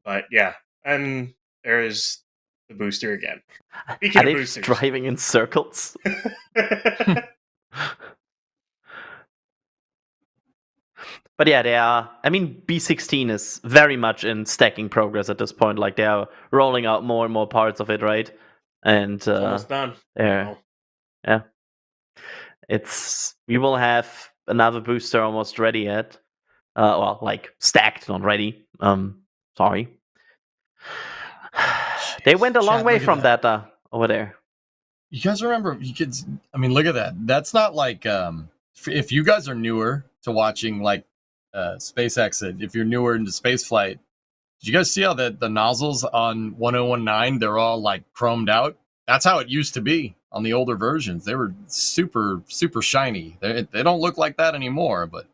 but yeah, and there's the booster again. Speaking of boosters, driving in circles. But yeah, they are. I mean, B16 is very much in stacking progress at this point. Like, they are rolling out more and more parts of it, right? And it's almost done. Yeah, we will have another booster almost ready yet. Well, like stacked, not ready. Sorry. They went a long way from that over there. You guys remember? You kids. I mean, look at that. That's not like if you guys are newer to watching like SpaceX, if you're newer into spaceflight, did you guys see how the nozzles on 1019, they're all like chromed out? That's how it used to be on the older versions. They were super, super shiny. They don't look like that anymore, but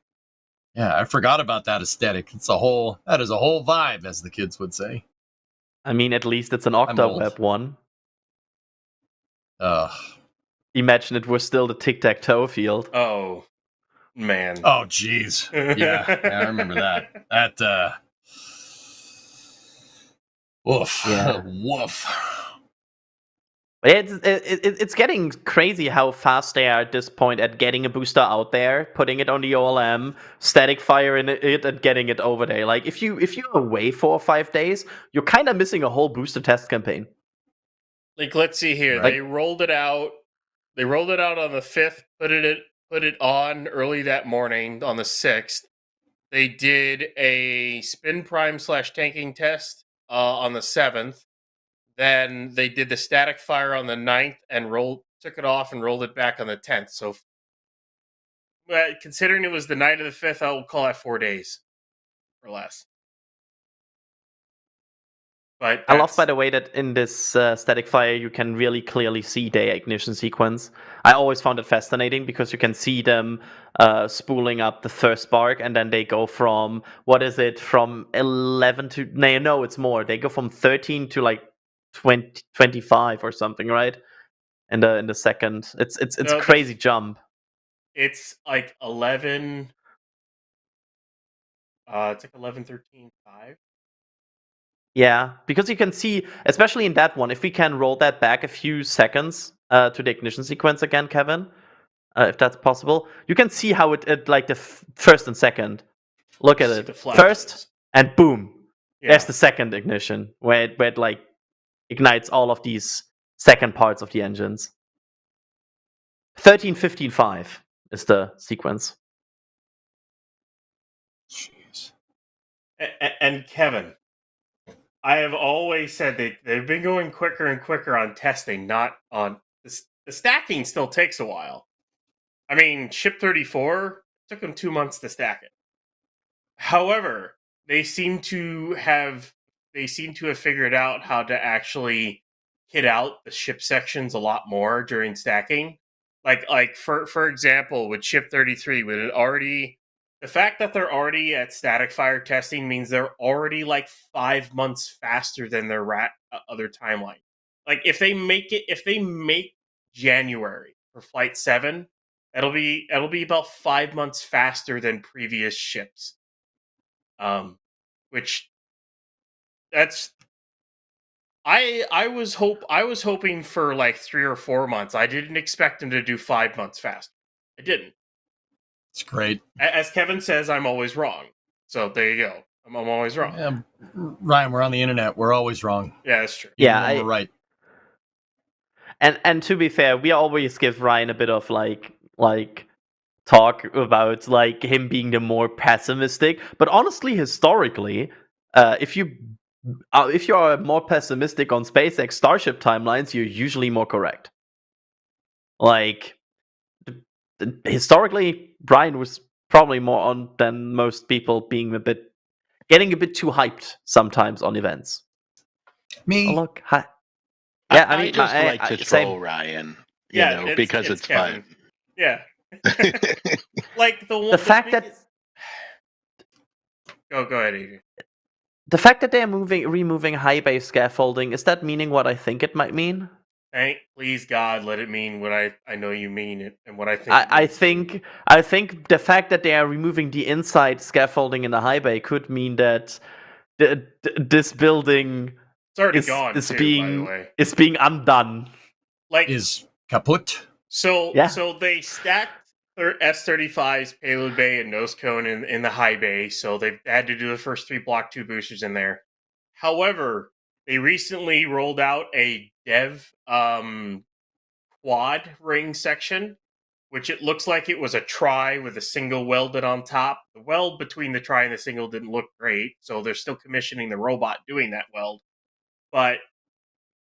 yeah, I forgot about that aesthetic. That is a whole vibe, as the kids would say. I mean, at least it's an Octaweb one. Imagine it was still the tic-tac-toe field. Oh, man. Oh, jeez. Yeah, I remember that. That, woof. Yeah. Woof. It's getting crazy how fast they are at this point at getting a booster out there, putting it on the OLM, static fire in it, and getting it over there. Like, if you're away 4 or 5 days, you're kind of missing a whole booster test campaign. Like, let's see here. Right. They rolled it out. They rolled it out on the 5th. Put it on early that morning on the 6th. They did a spin prime / tanking test on the 7th. Then they did the static fire on the 9th and took it off and rolled it back on the 10th. So, considering it was the night of the 5th, I will call that 4 days or less. But I love, by the way, that in this static fire you can really clearly see their ignition sequence. I always found it fascinating because you can see them spooling up the first spark, and then they go from, what is it, from 11 to, no, it's more. They go from 13 to like 20, 25 or something, right? In the second. It's No, crazy jump. It's like 11. It's like 11, 13, 5. Yeah, because you can see, especially in that one, if we can roll that back a few seconds to the ignition sequence again, Kevin, if that's possible, you can see how it like the first and second. Look at it. First and boom, there's the second ignition where it like ignites all of these second parts of the engines. 13, 15, 5 is the sequence. Jeez. And Kevin, I have always said they've been going quicker and quicker on testing, not on the stacking. Still takes a while. I mean, Ship 34 took them 2 months to stack it. However, they seem to have figured out how to actually kit out the ship sections a lot more during stacking. Like for example, with Ship 33, with it already. The fact that they're already at static fire testing means they're already like 5 months faster than their other timeline. Like if they make January for Flight 7, it'll be about 5 months faster than previous ships. Which that's I was hoping for like 3 or 4 months. I didn't expect them to do 5 months faster. I didn't. It's great. As Kevin says, I'm always wrong. So there you go. I'm always wrong. Yeah, Ryan, we're on the internet. We're always wrong. Yeah, that's true. We're right. And to be fair, we always give Ryan a bit of like talk about like him being the more pessimistic. But honestly, historically, if you are more pessimistic on SpaceX Starship timelines, you're usually more correct. Like historically, Brian was probably more on than most people, getting a bit too hyped sometimes on events. Me? Oh, look, hi. Yeah, I just like to troll Ryan, because it's Kevin. fun. Yeah. Like the fact that go ahead, Adrian. The fact that they're removing high bay scaffolding, is that meaning what I think it might mean? Please God, let it mean what I know you mean it, and what I think. I think the fact that they are removing the inside scaffolding in the high bay could mean that this building is being undone. Like is kaput. So they stacked their S-35's payload bay and nose cone in the high bay, so they've had to do the first 3 Block 2 boosters in there. However, they recently rolled out a dev quad ring section, which it looks like it was a try with a single welded on top. The weld between the try and the single didn't look great, so they're still commissioning the robot doing that weld. But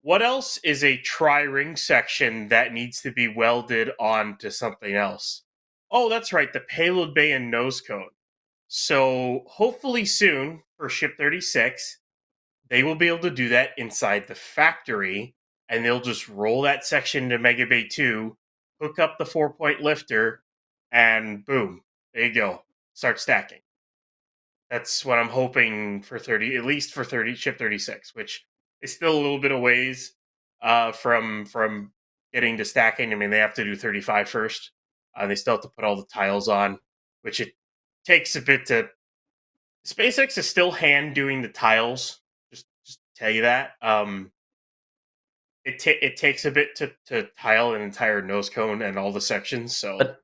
what else is a tri-ring section that needs to be welded onto something else? Oh, that's right, the payload bay and nose cone. So hopefully soon for Ship 36, they will be able to do that inside the factory, and they'll just roll that section to Mega Bay 2, hook up the 4-point lifter, and boom, there you go. Start stacking. That's what I'm hoping for at least for Ship 36, which is still a little bit of ways from getting to stacking. I mean, they have to do 35 first. They still have to put all the tiles on, which it takes a bit to. SpaceX is still hand doing the tiles. Just to tell you that. It takes a bit to tile an entire nose cone and all the sections. So.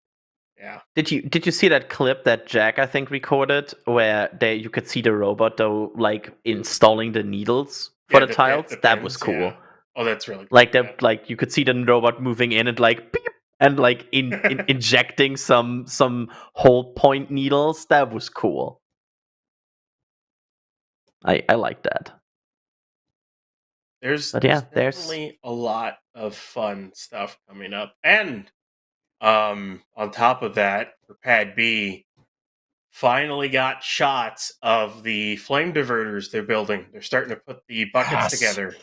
Yeah. Did you see that clip that Jack I think recorded where you could see the robot though like installing the needles for the tiles? That was cool. Yeah. Oh, that's really cool. Like you could see the robot moving in and like beep, and like injecting some hole point needles. That was cool. I like that. There's But yeah, there's definitely a lot of fun stuff coming up. And on top of that, for Pad B, finally got shots of the flame diverters they're building. They're starting to put the buckets together.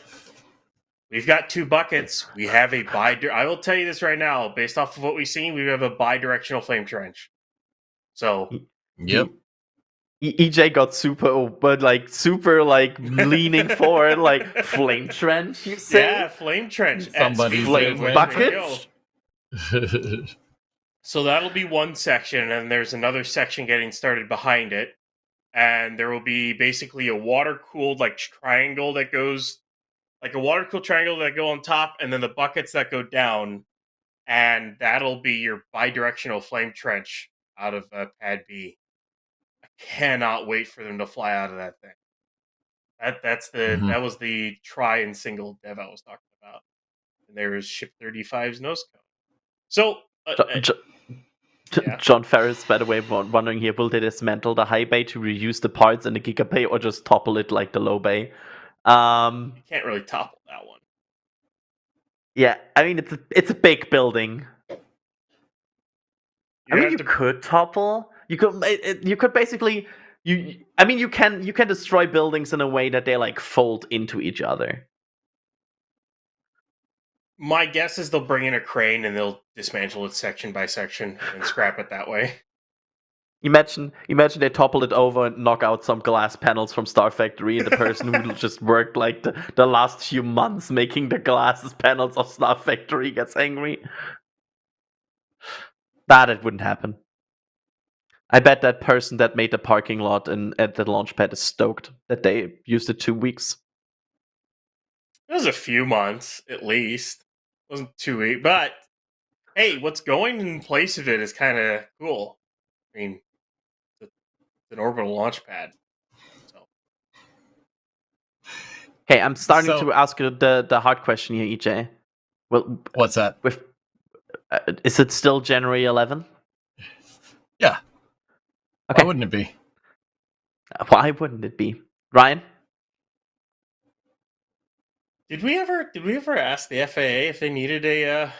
We've got 2 buckets. We have a I will tell you this right now, based off of what we've seen, we have a bi-directional flame trench. So, Yep. EJ got super leaning forward, like flame trench. You say? Yeah, flame trench. Somebody's flame bucket. So that'll be one section, and there's another section getting started behind it, and there will be basically a water-cooled triangle that goes, like a water-cooled triangle that go on top, and then the buckets that go down, and that'll be your bi-directional flame trench out of Pad B. I cannot wait for them to fly out of that thing. That was the try and single dev I was talking about, and there is Ship 35's nose cone. So. John Ferris, by the way, wondering here, will they dismantle the high bay to reuse the parts in the giga bay, or just topple it like the low bay? You can't really topple that one. Yeah, I mean it's a big building. You could topple. You could basically you can destroy buildings in a way that they like fold into each other. My guess is they'll bring in a crane and they'll dismantle it section by section and scrap it that way. Imagine they topple it over and knock out some glass panels from Star Factory, and the person who just worked like the last few months making the glass panels of Star Factory gets angry. It wouldn't happen. I bet that person that made the parking lot at the launch pad is stoked that they used it 2 weeks. It was a few months, at least. It wasn't 2 weeks. But, hey, what's going in place of it is kind of cool. I mean, it's an orbital launch pad. So. Okay, I'm starting to ask you the hard question here, EJ. Well, what's that? Is it still January 11? Yeah. Okay. Why wouldn't it be? Why wouldn't it be? Ryan? Did we ever ask the FAA if they needed a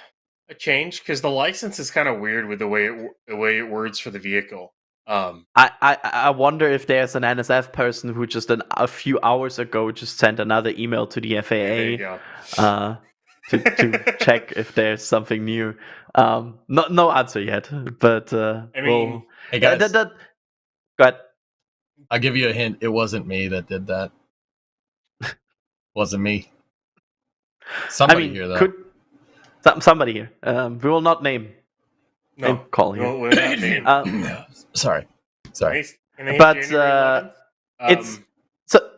change? Because the license is kind of weird with the way it words for the vehicle. I wonder if there's an NSF person who just a few hours ago just sent another email to the FAA to check if there's something new. No answer yet, but hey guys, go ahead. I'll give you a hint. It wasn't me that did that. Wasn't me. Somebody here, though. Somebody here. We will not name. Call here. Sorry. But it's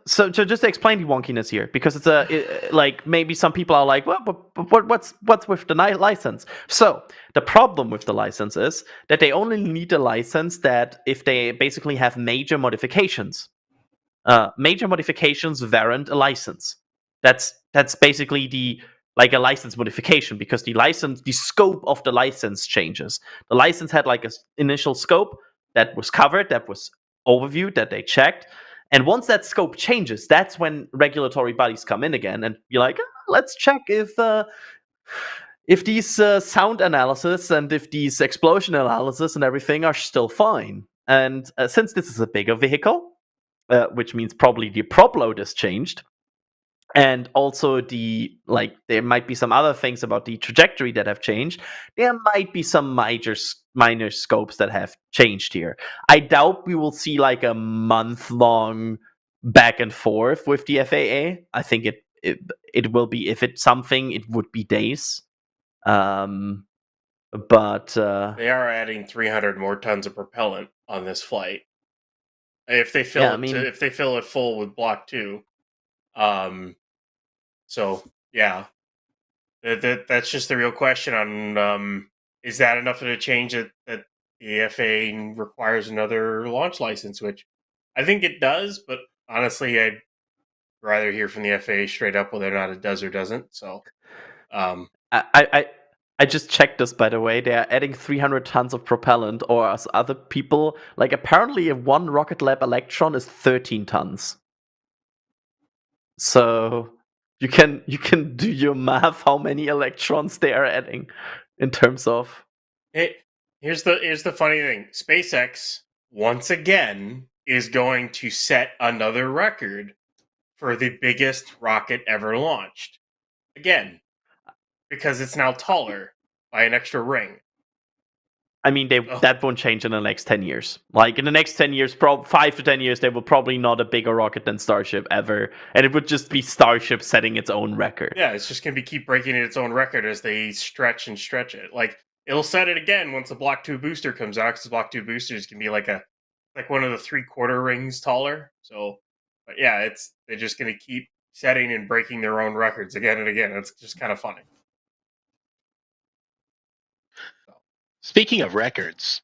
so just to explain the wonkiness here, because it's like maybe some people are like, well, what's with the license? So the problem with the license is that they only need a license that if they basically have major modifications. Major modifications warrant a license. That's basically a license modification, because the scope of the license changes. The license had like an initial scope that was covered, that was overviewed, that they checked. And once that scope changes, that's when regulatory bodies come in again and be like, let's check if these sound analysis and if these explosion analysis and everything are still fine. And since this is a bigger vehicle, which means probably the prop load has changed, and also there might be some other things about the trajectory that have changed. There might be some minor scopes that have changed here. I doubt we will see like a month-long back and forth with the FAA. I think it will be, if it's something, it would be days. But they are adding 300 more tons of propellant on this flight. If they fill if they fill it full with Block 2. So yeah, that's just the real question on is that enough of a change that the FAA requires another launch license, which I think it does, but honestly, I'd rather hear from the FAA straight up whether or not it does or doesn't. So I just checked this, by the way. They are adding 300 tons of propellant, or as other people, like apparently one Rocket Lab Electron is 13 tons. So you can do your math how many electrons they are adding in terms of. Here's the funny thing. SpaceX once again is going to set another record for the biggest rocket ever launched. Again, because it's now taller by an extra ring. I mean, that won't change in the next 10 years. Like, in the next 10 years, 5 to 10 years, they will probably not a bigger rocket than Starship ever. And it would just be Starship setting its own record. Yeah, it's just going to keep breaking its own record as they stretch and stretch it. Like, it'll set it again once the Block 2 booster comes out, because the Block 2 boosters can be like one of the 3/4 rings taller. So, but yeah, they're just going to keep setting and breaking their own records again and again. It's just kind of funny. Speaking of records.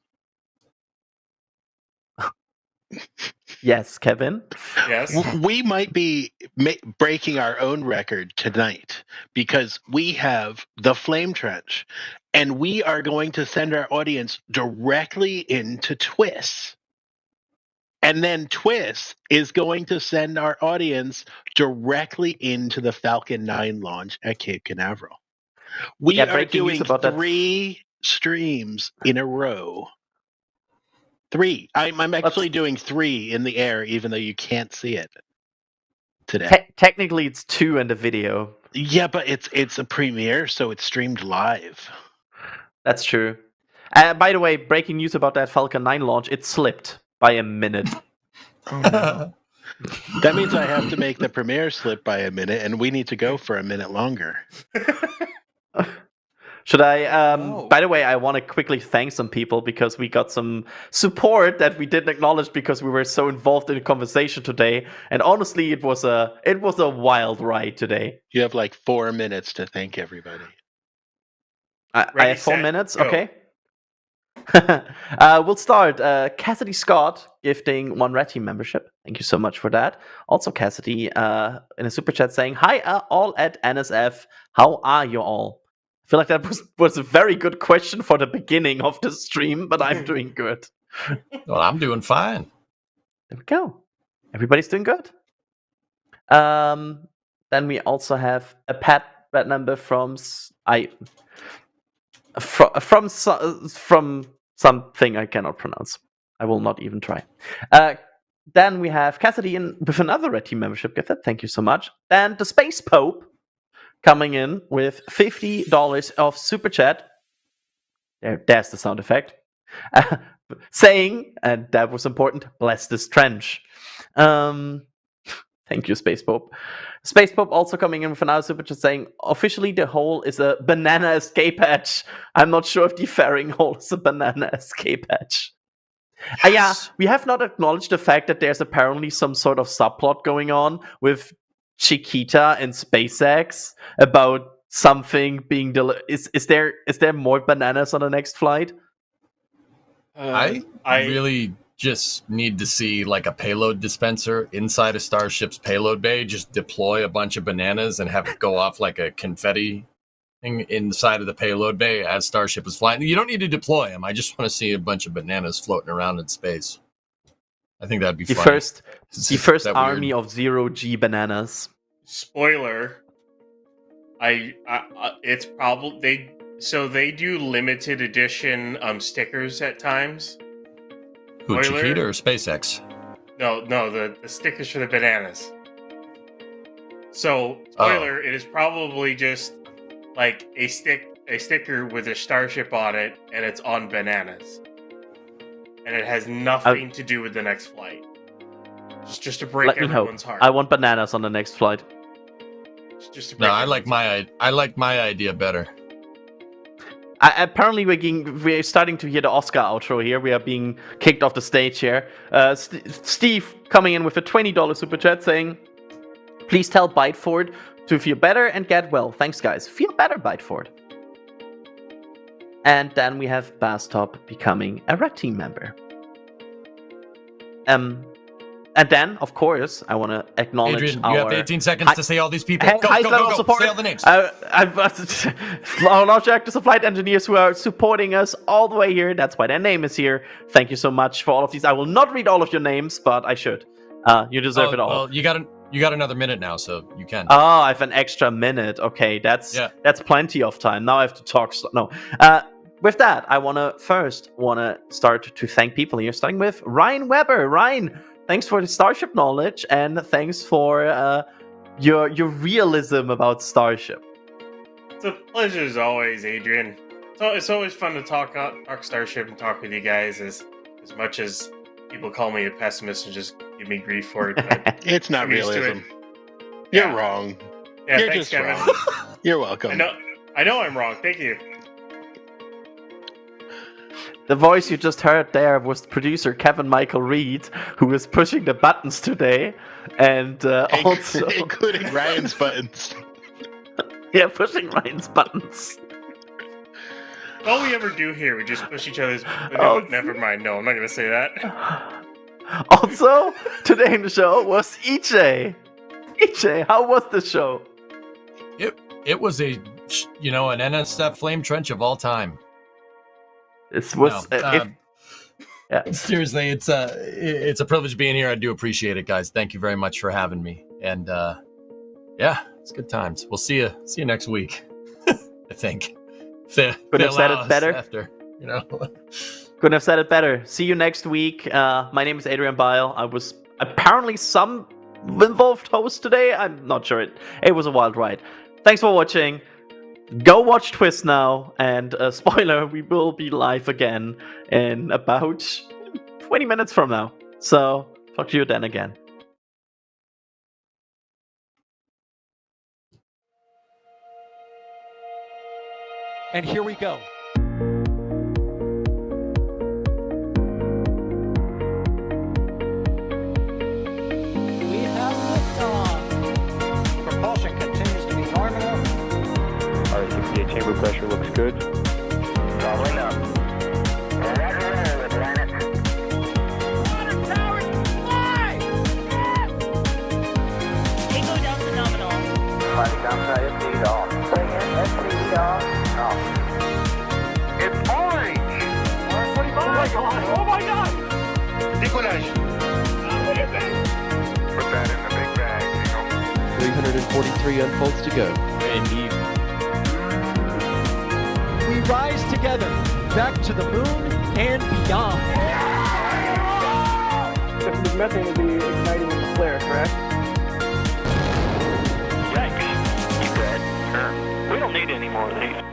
Yes, Kevin? Yes? We might be breaking our own record tonight because we have the Flame Trench, and we are going to send our audience directly into TWIS. And then TWIS is going to send our audience directly into the Falcon 9 launch at Cape Canaveral. We are doing 3 streams in a row. 3. I'm actually doing 3 in the air, even though you can't see it today. Technically, it's 2 in the video. Yeah, but it's a premiere, so it's streamed live. That's true. By the way, breaking news about that Falcon 9 launch, it slipped by a minute. Oh, no. That means I have to make the premiere slip by a minute, and we need to go for a minute longer. Should I, by the way, I want to quickly thank some people because we got some support that we didn't acknowledge because we were so involved in the conversation today. And honestly, it was a wild ride today. You have like 4 minutes to thank everybody. I have 4 minutes? Go. Okay. We'll start. Cassidy Scott gifting 1 Red Team membership. Thank you so much for that. Also, Cassidy in a super chat saying, "Hi, all at NSF. How are you all?" I feel like that was a very good question for the beginning of the stream, but I'm doing good. Well, I'm doing fine. There we go. Everybody's doing good. Then we also have a pet red number from something I cannot pronounce. I will not even try. Then we have Cassidy with another Red Team membership gifted. Thank you so much. Then the Space Pope coming in with $50 of super chat. There's the sound effect. Saying, and that was important, bless this trench. Thank you, Space Pope. Space Pope also coming in with another super chat saying, officially the hole is a banana escape hatch. I'm not sure if the fairing hole is a banana escape hatch. Yes. Yeah, we have not acknowledged the fact that there's apparently some sort of subplot going on with Chiquita and SpaceX about something being is there more bananas on the next flight? I really just need to see like a payload dispenser inside a Starship's payload bay, just deploy a bunch of bananas and have it go off like a confetti thing inside of the payload bay as Starship is flying. You don't need to deploy them. I just want to see a bunch of bananas floating around in space. I think that'd be the funny. first army of 0G bananas. Spoiler. It's probably they do limited edition stickers at times. Who, Chiquita or SpaceX? No, the stickers for the bananas. So, spoiler, It is probably just like a sticker with a Starship on it, and it's on bananas. And it has nothing to do with the next flight. Just to break everyone's heart. I want bananas on the next flight. Just to break I like my idea better. Apparently, we're starting to hear the Oscar outro here. We are being kicked off the stage here. Steve coming in with a $20 super chat saying, "Please tell Byteford to feel better and get well. Thanks, guys. Feel better, Byteford." And then we have Bastop becoming a Red Team member. And then, of course, I want to acknowledge Adrian, you have 18 seconds to say all these people. Go, say all the names. I'll check the flight engineers who are supporting us all the way here. That's why their name is here. Thank you so much for all of these. I will not read all of your names, but I should. You deserve it all. Well, you You got another minute now, so you can. Oh, I have an extra minute. Okay, that's plenty of time. Now I have to talk. No. With that, I want to start to thank people here, starting with Ryan Weber. Ryan, thanks for the Starship knowledge, and thanks for your realism about Starship. It's a pleasure as always, Adrian. It's always fun to talk Starship and talk with you guys. As much as people call me a pessimist and just give me grief for it, but it's not realism. You're wrong. Yeah, You're thanks, just Kevin. wrong. You're welcome. I know I'm wrong. Thank you. The voice you just heard there was producer Kevin Michael Reed, who is pushing the buttons today, and also including Ryan's buttons. Yeah, pushing Ryan's buttons. All we ever do here, we just push each other's. No, never mind. No, I'm not going to say that. Also, today in the show was EJ. EJ, how was the show? It was an NSF flame trench of all time. This was seriously, it's a privilege being here. I do appreciate it, guys. Thank you very much for having me. And it's good times. We'll see you next week. I think. Couldn't have said it better. After, Couldn't have said it better. See you next week. My name is Adrian Bile. I was apparently some involved host today. I'm not sure. It was a wild ride. Thanks for watching. Go watch Twist now. And spoiler, we will be live again in about 20 minutes from now. So talk to you then again. And here we go. We have liftoff. Propulsion continues to be nominal. RA-68 chamber pressure looks good. Following up. Roger, Atlantis. Water towers, fly! Yes! Tango down to nominal. Flighting down to SPD off. Bring in SPD off. It's orange! 145! Oh my god! Oh my god! Decollage. What is it? Put that in the big bag, 343 unfolds to go. Indeed. We rise together, back to the moon and beyond. The methane will be igniting in the flare, correct? Yikes. You read? Sure. We don't need any more of these.